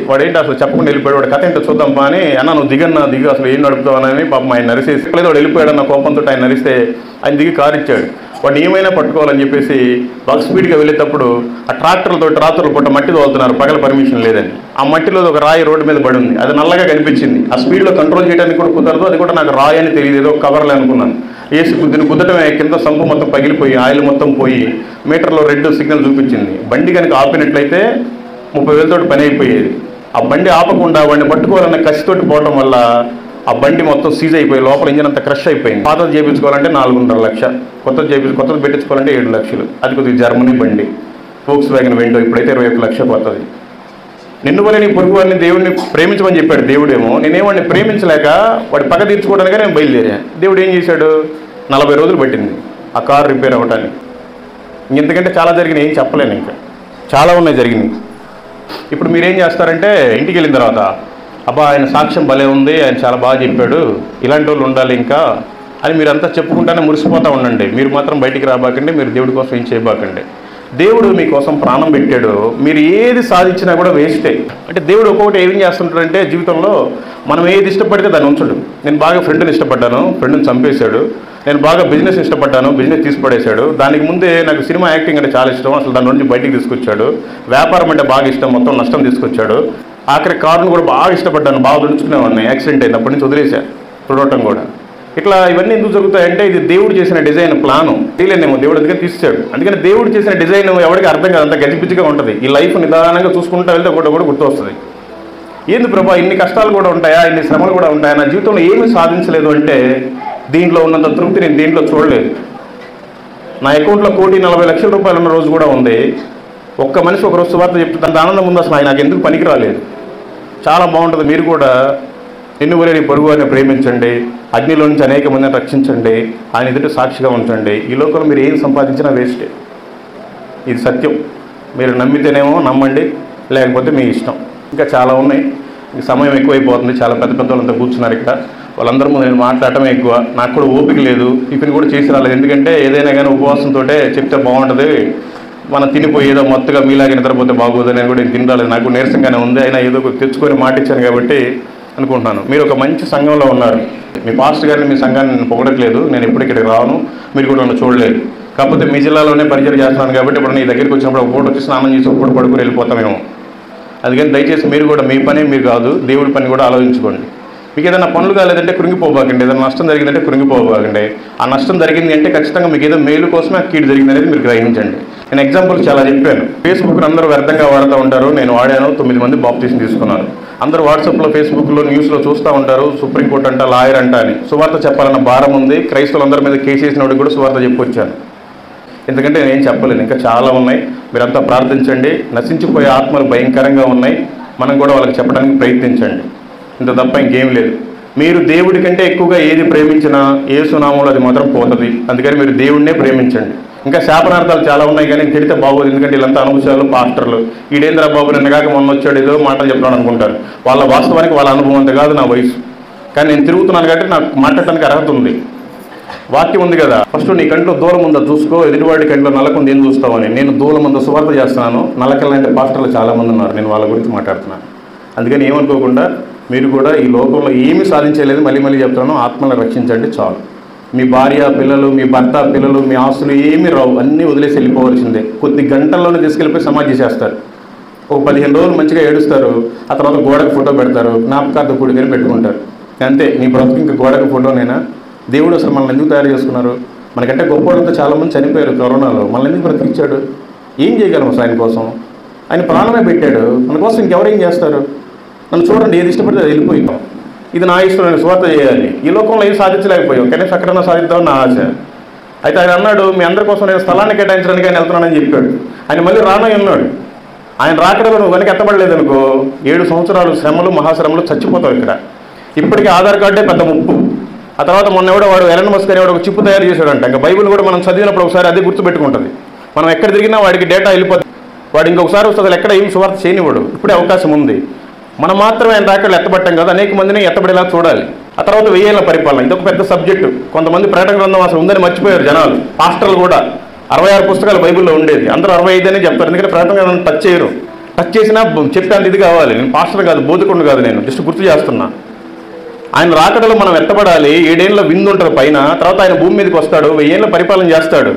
Speaker 1: వాడేంటి అసలు చెప్పకుండా వెళ్ళిపోయాడు, వాడు కథ ఏంటో చూద్దాంపా అని, అన్న నువ్వు దిగు అసలు ఏం నడుపుతావని పాపం ఆయన నరిసేసి, లేదు వాడు వెళ్ళిపోయాడు అన్న కోపంతో ఆయన నరిస్తే ఆయన దిగి కారు ఇచ్చాడు. వాడిని ఏమైనా పట్టుకోవాలని చెప్పేసి బాగా స్పీడ్గా వెళ్ళేటప్పుడు ఆ ట్రాక్టర్లు పుట్ట మట్టి తోలుతున్నారు, పగల పర్మిషన్ లేదని. ఆ మట్టిలో ఒక రాయి రోడ్డు మీద పడి ఉంది. అది నల్లగా కనిపించింది. ఆ స్పీడ్లో కంట్రోల్ చేయడానికి కూడా కుదరదు. అది కూడా నాకు రాయి అని తెలియదు, ఏదో కవర్లే అనుకున్నాను. ఏసి గుద్దటమే కింద సంపు మొత్తం పగిలిపోయి ఆయిల్ మొత్తం పోయి మీటర్లో రెడ్ సిగ్నల్ చూపించింది. బండి కనుక ఆపినట్లయితే 30,000 పని అయిపోయేది. ఆ బండి ఆపకుండా వాడిని పట్టుకోవాలన్న కసితోటి పోవడం వల్ల ఆ బండి మొత్తం సీజ్ అయిపోయి లోపల ఇంజిన్ అంతా క్రష్ అయిపోయింది. పాతది చేయించుకోవాలంటే 4.5 లక్షలు, కొత్తది పెట్టించుకోవాలంటే 7 లక్షలు. అది కొద్దిగా జర్మనీ బండి, ఫోక్స్ వ్యాగన్ వెంటో, ఇప్పుడైతే 21 లక్షలు పోతుంది. నిన్ను వల్ల నీ పొరుగు వాడిని దేవుడిని ప్రేమించమని చెప్పాడు దేవుడేమో. నేనేవాడిని ప్రేమించలేక వాడి పగ తీర్చుకోవడానికే నేను బయలుదేరా. దేవుడు ఏం చేశాడు, 40 రోజులు పట్టింది ఆ కారు రిపేర్ అవ్వటానికి. ఇంతకంటే చాలా జరిగినాయి, ఏం చెప్పలేను. ఇంకా చాలా ఉన్నాయి జరిగినాయి. ఇప్పుడు మీరేం చేస్తారంటే, ఇంటికి వెళ్ళిన తర్వాత అబ్బా ఆయన సాక్ష్యం భలే ఉంది, ఆయన చాలా బాగా చెప్పాడు, ఇలాంటి వాళ్ళు ఉండాలి ఇంకా అని మీరంతా చెప్పుకుంటానే మురిసిపోతూ ఉండండి. మీరు మాత్రం బయటికి రాబాకండి, మీరు దేవుడి కోసం ఏం చేయబాకండి. దేవుడు మీకోసం ప్రాణం పెట్టాడు. మీరు ఏది సాధించినా కూడా వేస్టే. అంటే దేవుడు ఒక్కొక్కటి ఏం చేస్తుంటాడంటే, జీవితంలో మనం ఏది ఇష్టపడితే దాన్ని ఉంచడు. నేను బాగా ఫ్రెండ్ని ఇష్టపడ్డాను, ఫ్రెండ్ని చంపేశాడు. నేను బాగా బిజినెస్ ఇష్టపడ్డాను, బిజినెస్ తీసిపడేశాడు. దానికి ముందే నాకు సినిమా యాక్టింగ్ అంటే చాలా ఇష్టం, అసలు దాని నుంచి బయటికి తీసుకొచ్చాడు. వ్యాపారం అంటే బాగా ఇష్టం, మొత్తం నష్టం తీసుకొచ్చాడు. ఆఖరి కారును కూడా బాగా ఇష్టపడ్డాను, బాగా దుడుచుకునేవాడిని. యాక్సిడెంట్ అయింది, అప్పటి నుంచి వదిలేశాను చూడటం కూడా. ఇట్లా ఇవన్నీ ఎందుకు జరుగుతాయంటే, ఇది దేవుడు చేసిన డిజైన్ ప్లాను. తెలియనేమో దేవుడు అందుకని తీసాడు. అందుకని దేవుడు చేసిన డిజైన్ ఎవరికి అర్థం కాదు, అంత గజిపిచ్చిగా ఉంటుంది. ఈ లైఫ్ నిదానంగా చూసుకుంటూ వెళ్తే ఒకటి కూడా గుర్తు వస్తుంది. ఏంది ప్రభా ఇన్ని కష్టాలు కూడా ఉంటాయా, ఇన్ని శ్రమలు కూడా ఉంటాయా, నా జీవితంలో ఏమీ సాధించలేదు అంటే దీంట్లో ఉన్నంత తృప్తి నేను దీంట్లో చూడలేదు. నా అకౌంట్లో 1,40,00,000 రూపాయలు ఉన్న రోజు కూడా ఉంది. ఒక్క మనిషి ఒక రోజు సువార్త చెప్తే దాని ఆనందం ఉంది. అసలు నాకు ఎందుకు పనికి రాలేదు. చాలా బాగుంటుంది. మీరు కూడా నిన్ను వలె నీ పొరుగు వారిని ప్రేమించండి, అగ్నిలో నుంచి అనేక మందిని రక్షించండి, ఆయన ఎదుట సాక్షిగా ఉంచండి. ఈ లోకంలో మీరు ఏం సంపాదించినా వేస్టే. ఇది సత్యం. మీరు నమ్మితేనేమో నమ్మండి, లేకపోతే మీ ఇష్టం. ఇంకా చాలా ఉన్నాయి. సమయం ఎక్కువైపోతుంది. చాలా పెద్ద వాళ్ళంతా కూర్చున్నారు ఇక్కడ. వాళ్ళందరూ ముందు నేను మాట్లాడటమే ఎక్కువ. నాకు కూడా ఓపిక లేదు, టిఫిన్ కూడా చేసి రాలేదు. ఎందుకంటే ఏదైనా కానీ ఉపవాసంతో చెప్తే బాగుంటుంది. మనం తినిపోయి ఏదో మొత్తగా మీలాగే నిద్రపోతే బాగోదని నేను కూడా తిని రాలేదు. నాకు నీరసంగానే ఉంది. అయినా ఏదో తెచ్చుకొని మాట ఇచ్చాను కాబట్టి అనుకుంటున్నాను. మీరు ఒక మంచి సంఘంలో ఉన్నారు. మీ పాస్టర్ గారిని, మీ సంఘాన్ని నేను పొగడట్లేదు. నేను ఎప్పుడు ఇక్కడికి రాను, మీరు కూడా నన్ను చూడలేదు. కాకపోతే మీ జిల్లాలోనే పరిచయం చేస్తున్నాను కాబట్టి ఇప్పుడు నీ దగ్గరికి వచ్చినప్పుడు ఒక పూట వచ్చి స్నానం చేసి ఒక పూట పడుకుని వెళ్ళిపోతామేమో. అందుకని దయచేసి మీరు కూడా మీ పని మీరు కాదు, దేవుడి పని కూడా ఆలోచించుకోండి. మీకు ఏదైనా పనులు కాలేదంటే కృంగిపోబాకండి, ఏదైనా నష్టం జరిగిందంటే కృంగిపోబాకండి. ఆ నష్టం జరిగింది అంటే ఖచ్చితంగా మీకు ఏదో మేలు కోసమే ఆ కీడు జరిగింది అనేది మీరు గ్రహించండి. నేను ఎగ్జాంపుల్ చాలా చెప్పాను. ఫేస్బుక్ అందరూ వ్యర్థంగా వాడుతూ ఉంటారు. నేను వాడాను, 9 మంది బాప్టిజం తీసుకున్నాను. అందరూ వాట్సాప్లో, ఫేస్బుక్లో, న్యూస్లో చూస్తూ ఉంటారు. సుప్రీంకోర్టు అంట, లాయర్ అంట అని. సువార్త చెప్పాలన్న భారం ఉంది. క్రైస్తవులందరి మీద కేసు వేసినోడికి కూడా సువార్త చెప్పొచ్చాను. ఎందుకంటే నేనేం చెప్పలేను, ఇంకా చాలా ఉన్నాయి. మీరంతా ప్రార్థించండి. నశించిపోయే ఆత్మలు భయంకరంగా ఉన్నాయి. మనం కూడా వాళ్ళకి చెప్పడానికి ప్రయత్నించండి. ఇంత తప్ప ఇంకేం లేదు. మీరు దేవుడి కంటే ఎక్కువగా ఏది ప్రేమించినా యేసు నామములో అది మాత్రం పోతుంది. అందుకని మీరు దేవుడినే ప్రేమించండి. ఇంకా శాపనార్థాలు చాలా ఉన్నాయి, కానీ తిడితే బాగోదు. ఎందుకంటే వీళ్ళంతా అనుభవాలు, పాస్టర్లు. ఈడేంద్ర బాబు నిన్నగాక మొన్న వచ్చాడు, ఏదో మాటలు చెప్తాను అనుకుంటారు. వాళ్ళ వాస్తవానికి వాళ్ళ అనుభవం అంత కాదు, నా వయసు. కానీ నేను తిరుగుతున్నాను కాబట్టి నాకు మాట్లాడటానికి అర్హత ఉంది. వాక్యం ఉంది కదా, ఫస్ట్ నీ కంట్లో దూరం ఉందా చూసుకో, ఎదుటివాడి కంట్లో నల్లకుంది ఏం చూస్తావని. నేను దూరం ఉందా సువార్త చేస్తున్నాను. నల్లకల్లంటే పాస్టర్లు చాలామంది ఉన్నారు, నేను వాళ్ళ గురించి మాట్లాడుతున్నాను. అందుకని ఏమనుకోకుండా మీరు కూడా ఈ లోకంలో ఏమీ సాధించలేదు, మళ్ళీ చెప్తున్నాను, ఆత్మలను రక్షించండి చాలు. మీ భార్య, పిల్లలు, మీ భర్త, పిల్లలు, మీ ఆస్తులు ఏమీ రావు, అన్నీ వదిలేసి వెళ్ళిపోవాల్సిందే. కొద్ది గంటల్లోనే తీసుకెళ్ళిపోయి సమాధి చేస్తారు. ఒక 15 రోజులు మంచిగా ఏడుస్తారు, ఆ తర్వాత గోడకు ఫోటో పెడతారు, జ్ఞాపకార్థ కూడికని పెట్టుకుంటారు. అంతే, నీ బ్రతుకు ఇంకా గోడకు ఫోటోనైనా. దేవుడు అసలు మనల్ని ఎందుకు తయారు చేసుకున్నారు? మనకంటే గొప్ప వాళ్ళంతా చాలామంది చనిపోయారు కరోనాలో. మనల్ని ఎందుకు బ్రతికిచ్చాడు? ఏం చేయగలం అసలు ఆయన కోసం? ఆయన ప్రాణమే పెట్టాడు, మన కోసం ఇంకెవరేం చేస్తారు? నన్ను చూడండి, ఏది ఇష్టపడితే అది వెళ్ళిపోయాం. ఇది నా ఇష్టం, నేను స్వార్థ చేయాలి. ఈ లోకంలో ఏం సాధించలేకపోయాం, కనీసం ఎక్కడన్నా సాధిద్దామని నా ఆశ. అయితే ఆయన అన్నాడు, మీ అందరి కోసం నేను స్థలాన్ని కేటాయించడానికి ఆయన వెళ్తున్నానని చెప్పాడు. ఆయన మళ్ళీ రానని అన్నాడు. ఆయన రాకడలో నువ్వు వెనక ఎత్తబడలేదు అనుకో, 7 సంవత్సరాలు శ్రమలు, మహాశ్రమలు, చచ్చిపోతావు ఇక్కడ. ఇప్పటికీ ఆధార్ కార్డే పెద్ద ముప్పు. ఆ తర్వాత మొన్న వాడు ఎలన్ మస్క్ అనేవాడు ఒక చిప్పు తయారు చేశాడంట. ఇంకా బైబిల్ కూడా మనం చదివినప్పుడు ఒకసారి అదే గుర్తుపెట్టుకుంటుంది. మనం ఎక్కడ తిరిగినా వాడికి డేటా వెళ్ళిపోతుంది. వాడు ఇంకొకసారి వస్తుంది, అసలు ఎక్కడ ఏం సువార్త చేయనివాడు. ఇప్పుడే అవకాశం ఉంది. మనం మాత్రమే ఆయన రాకడలు ఎత్తబట్టాం కదా, అనేక మందిని ఎత్తబడేలా చూడాలి. ఆ తర్వాత 1000 ఏళ్ల పరిపాలన, ఇదొక పెద్ద సబ్జెక్టు. కొంతమంది ప్రకటన గ్రంథం అసలు ఉందని మర్చిపోయారు జనాలు. పాస్టర్లు కూడా 66 పుస్తకాలు బైబిల్లో ఉండేది, అందరూ 65 అనే చెప్తారు. ఎందుకంటే ప్రకటన గ్రంథం టచ్ చేయరు. టచ్ చేసినా చెప్పేంత ఇది కావాలి. నేను పాస్టర్ కాదు, బోధకుడు కాదు, నేను జస్ట్ గుర్తు చేస్తున్నా. ఆయన రాకడలో మనం ఎత్తబడాలి. 7 ఏళ్ళ విందు ఉంటుంది పైన, తర్వాత ఆయన భూమి మీదకి వస్తాడు, 1000 ఏళ్ళ పరిపాలన చేస్తాడు.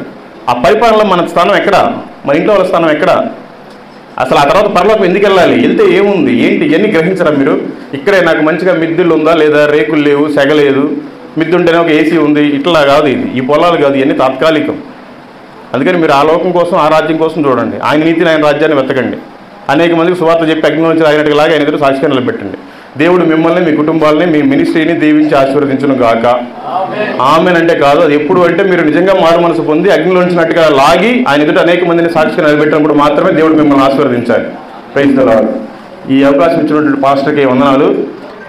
Speaker 1: ఆ పరిపాలనలో మన స్థానం ఎక్కడ? మన ఇంట్లో వాళ్ళ స్థానం ఎక్కడ? అసలు ఆ తర్వాత పరలోకం ఎందుకు వెళ్ళాలి? వెళ్తే ఏముంది, ఏంటి, ఇవన్నీ గ్రహించరా మీరు? ఇక్కడే నాకు మంచిగా మిద్దెలు ఉందా లేదా, రేకులు లేవు, సెగలేదు, మిద్దె ఉంటేనే ఒక ఏసీ ఉంది, ఇట్లా కాదు. ఇది ఈ పొలాలు కాదు, ఇవన్నీ తాత్కాలికం. అందుకని మీరు ఆ లోకం కోసం, ఆ రాజ్యం కోసం చూడండి. ఆయన నీతిని, ఆయన రాజ్యాన్ని వెతకండి. అనేక మందికి సువార్త చెప్పి అగ్ని నుంచి ఆగినట్టుగా ఆయన ఎదురు సాక్షిగా నిలబెట్టండి. దేవుడు మిమ్మల్ని, మీ కుటుంబాలని, మీ మినిస్ట్రీని దీవించి ఆశీర్వదించును గాక. ఆమెన్ అంటే కాదు, అది ఎప్పుడు అంటే మీరు నిజంగా మారు మనసు పొంది అగ్నిలోంచినట్టుగా లాగి ఆయన ఎదుట అనేక మందిని సాక్షిగా నిలబెట్టినప్పుడు మాత్రమే దేవుడు మిమ్మల్ని ఆశీర్వదించాలి. Praise the Lord. ఈ అవకాశం ఇచ్చినటువంటి పాస్టర్కి వందనాలు.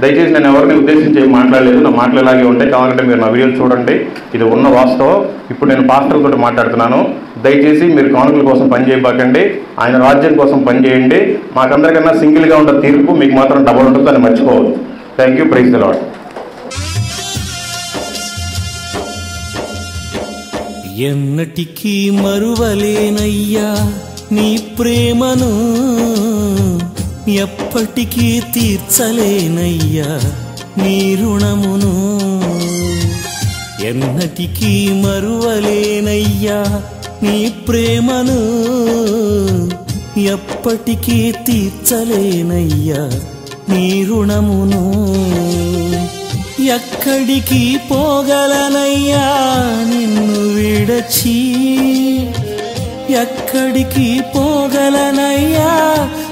Speaker 1: దయచేసి నేను ఎవరిని ఉద్దేశించి ఏం మాట్లాడలేదు, నా మాటలు ఇలాగే ఉంటాయి. కావాలంటే మీరు నా వీడియోలు చూడండి, ఇది ఉన్న వాస్తవం. ఇప్పుడు నేను పాస్టర్లతో మాట్లాడుతున్నాను. దయచేసి మీరు కానుకల కోసం పని చేయబాకండి, ఆయన రాజ్యం కోసం పని చేయండి. మాకందరికన్నా సింగిల్గా ఉన్న తీర్పు మీకు మాత్రం డబల్ ఉంటుంది, అని మర్చిపోవద్దు. Thank you. Praise the lord.
Speaker 3: ఎన్నటికీ మరువలేనయ్యా నీ ప్రేమను, ఎప్పటికీ తీర్చలేనయ్యా నీ రుణమును. ఎన్నటికీ మరువలేనయ్యా నీ ప్రేమను, ఎప్పటికీ తీర్చలేనయ్యా నీ రుణమును. ఎక్కడికి పోగలనయ్యా నిన్ను విడచి, ఎక్కడికి పోగలనయ్యా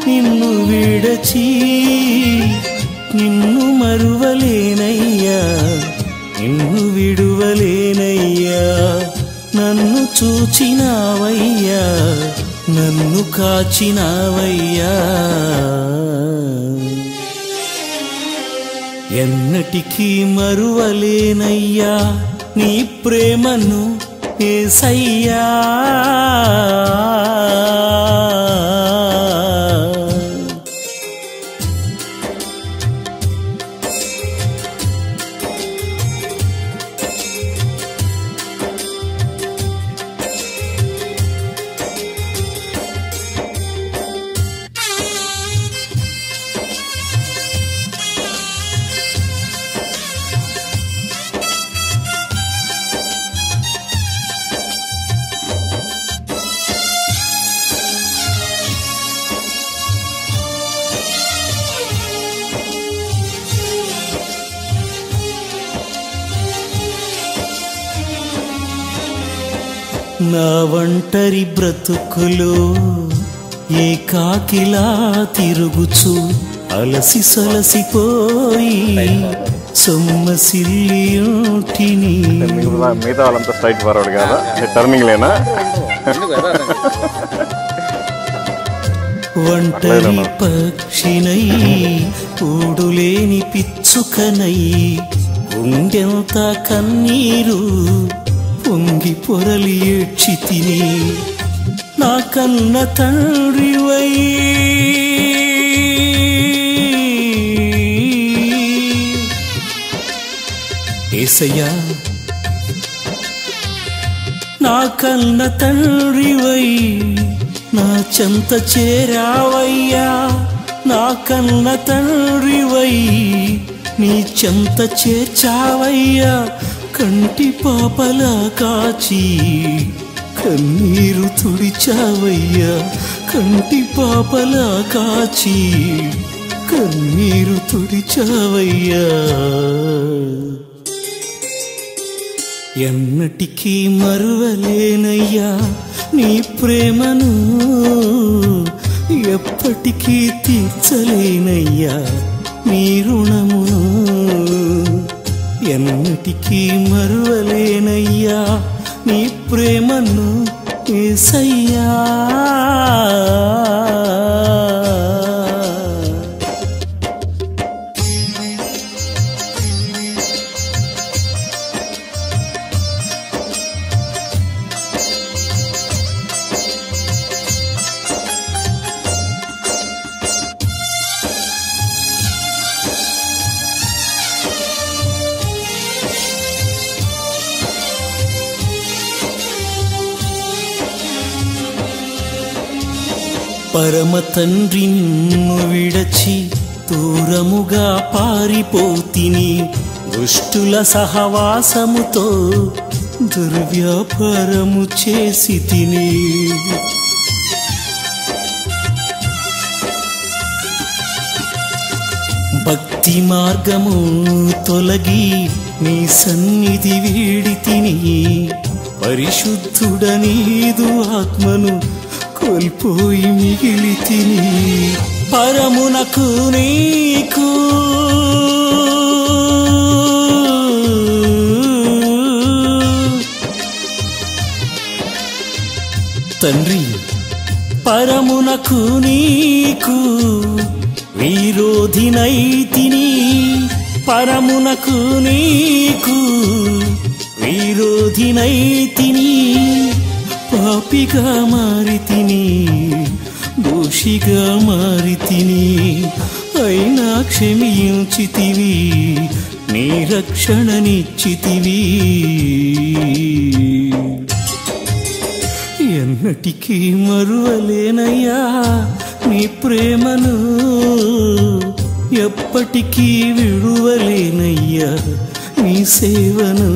Speaker 3: నిన్ను విడచి. నిన్ను మరువలేనయ్యా, నిన్ను విడువలేనయ్యా. నన్ను చూచినావయ్యా, నన్ను కాచినావయ్యా. ఎన్నటికీ మరువలేనయ్యా నీ ప్రేమను యేసయ్యా. నా ఒంటరి బ్రతుకులో ఏకాకిలా తిరుగుచు అలసి సలసిపోయి సొమ్మసిల్లి ఉంటిని.
Speaker 1: మిగతా వాళ్ళంతా స్ట్రైట్ ఫార్వర్డ్ కదా, టర్నింగ్ లేనా?
Speaker 3: ఒంటరి పక్షినై ఊడులేని పిచ్చుకనై గుండెంత కన్నీరు పొంగి పొరలి ఏడ్చి తిని నా కన్న తండ్రివై యేసయ్యా, నా కన్న తండ్రివై నా చెంత చేరావయ్యా, నా కన్న తండ్రివై నీ చెంత చేర్చావయ్యా. కంటి పాపలా కాచి కన్నీరు తుడిచావయ్యా, కంటి పాపలా కాచి కన్నీరు తుడిచావయ్యా. ఎన్నటికీ మరువలేనయ్యా నీ ప్రేమను, ఎప్పటికీ తీర్చలేనయ్యా నీ రుణమును. ఎన్నటికీ మరువలేనయ్యా నీ ప్రేమను యేసయ్యా. పరమ తండ్రి నిన్ను విడచి దూరముగా పారిపోతిని, దుష్టుల సహవాసముతో దుర్వ్యాపారము చేసి తిని. భక్తి మార్గము తొలగి నీ సన్నిధి వీడి తిని, పరిశుద్ధుడనీదు ఆత్మను కోల్పోయి మిగిలి తిని. పరమునకు నీకు తండ్రి, పరమునకు నీకు విరోధినైతిని, పరమునకు నీకు విరోధినైతిని. పాపిగా మారితిని, దోషిగా మారితిని, అయినా క్షమించితివి, నీ రక్షణనిచ్చితివి. ఎన్నటికీ మరువలేనయ్యా నీ ప్రేమను, ఎప్పటికీ విడువలేనయ్యా నీ సేవను.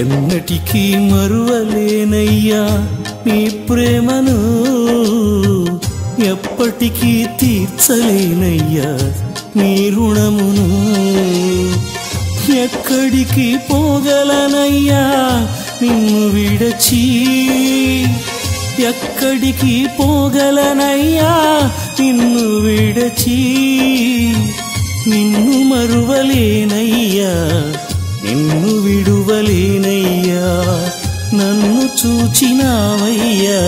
Speaker 3: ఎన్నటికీ మరువలేనయ్యా నీ ప్రేమను, ఎప్పటికీ తీర్చలేనయ్యా నీ రుణమును. ఎక్కడికి పోగలనయ్యా నిన్ను విడచి, ఎక్కడికి పోగలనయ్యా నిన్ను విడచి. నిన్ను మరువలేనయ్యా, నిన్ను విడువలేనయ్యా. నన్ను చూచినావయ్యా,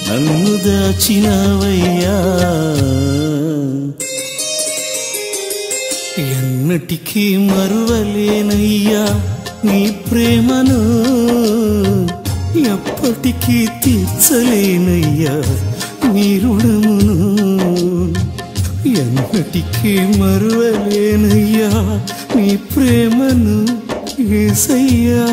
Speaker 3: నన్ను దాచినావయ్యా. ఎన్నటికీ మరువలేనయ్యా నీ ప్రేమను, ఎప్పటికీ తీర్చలేనయ్యా నీ రుణమును. ఎన్నటికీ మరువలేనయ్యా నీ ప్రేమను యేసయ్యా.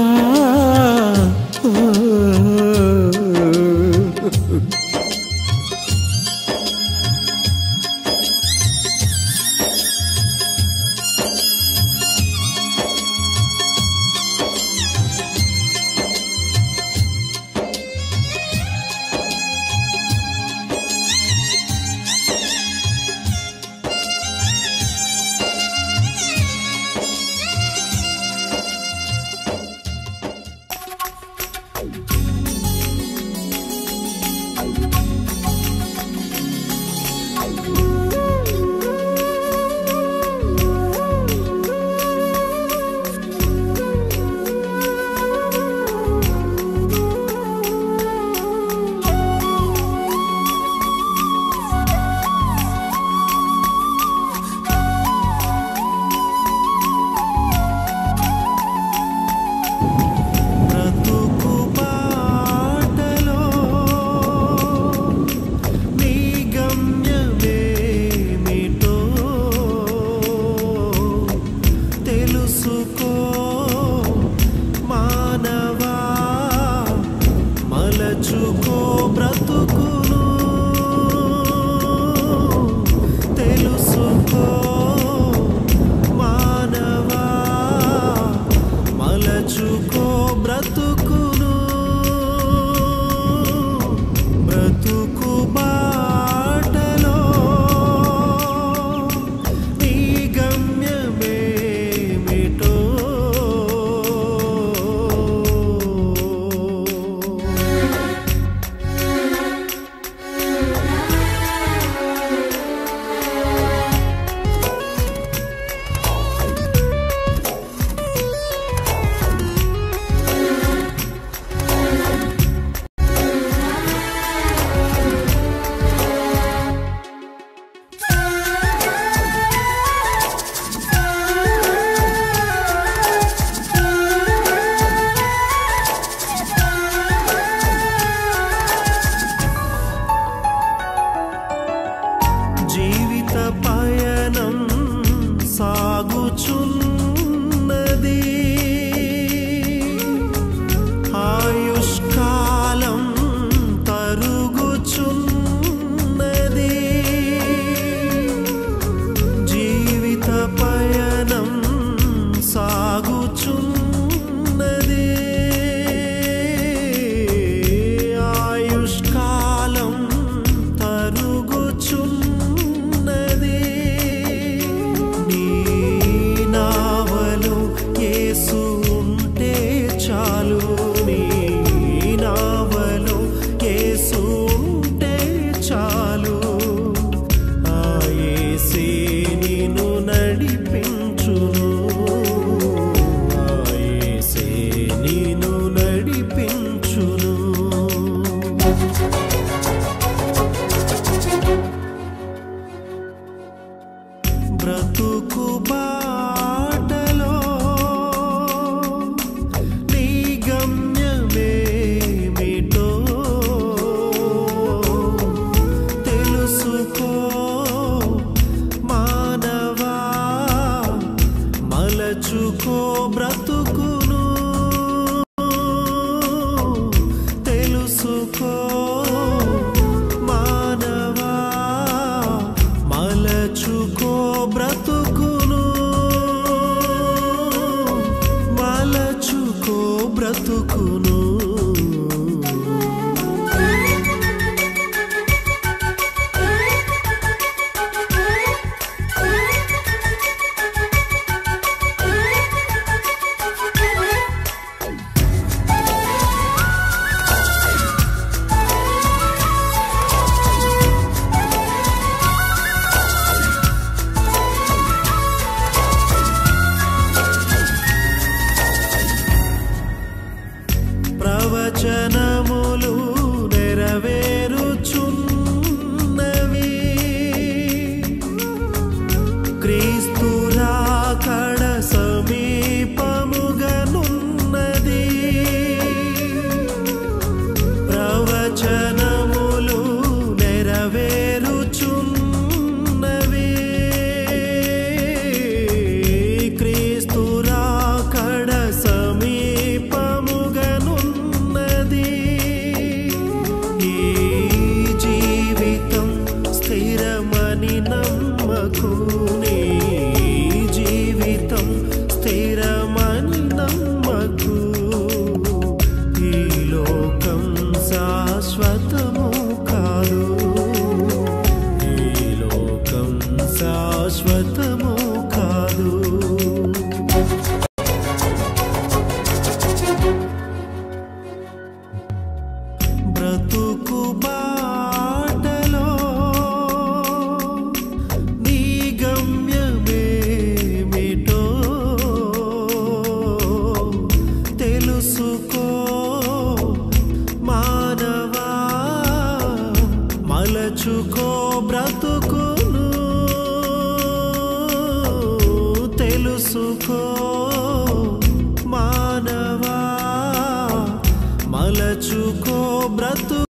Speaker 3: బ్రతుకు మరచుకో బ్రతుకు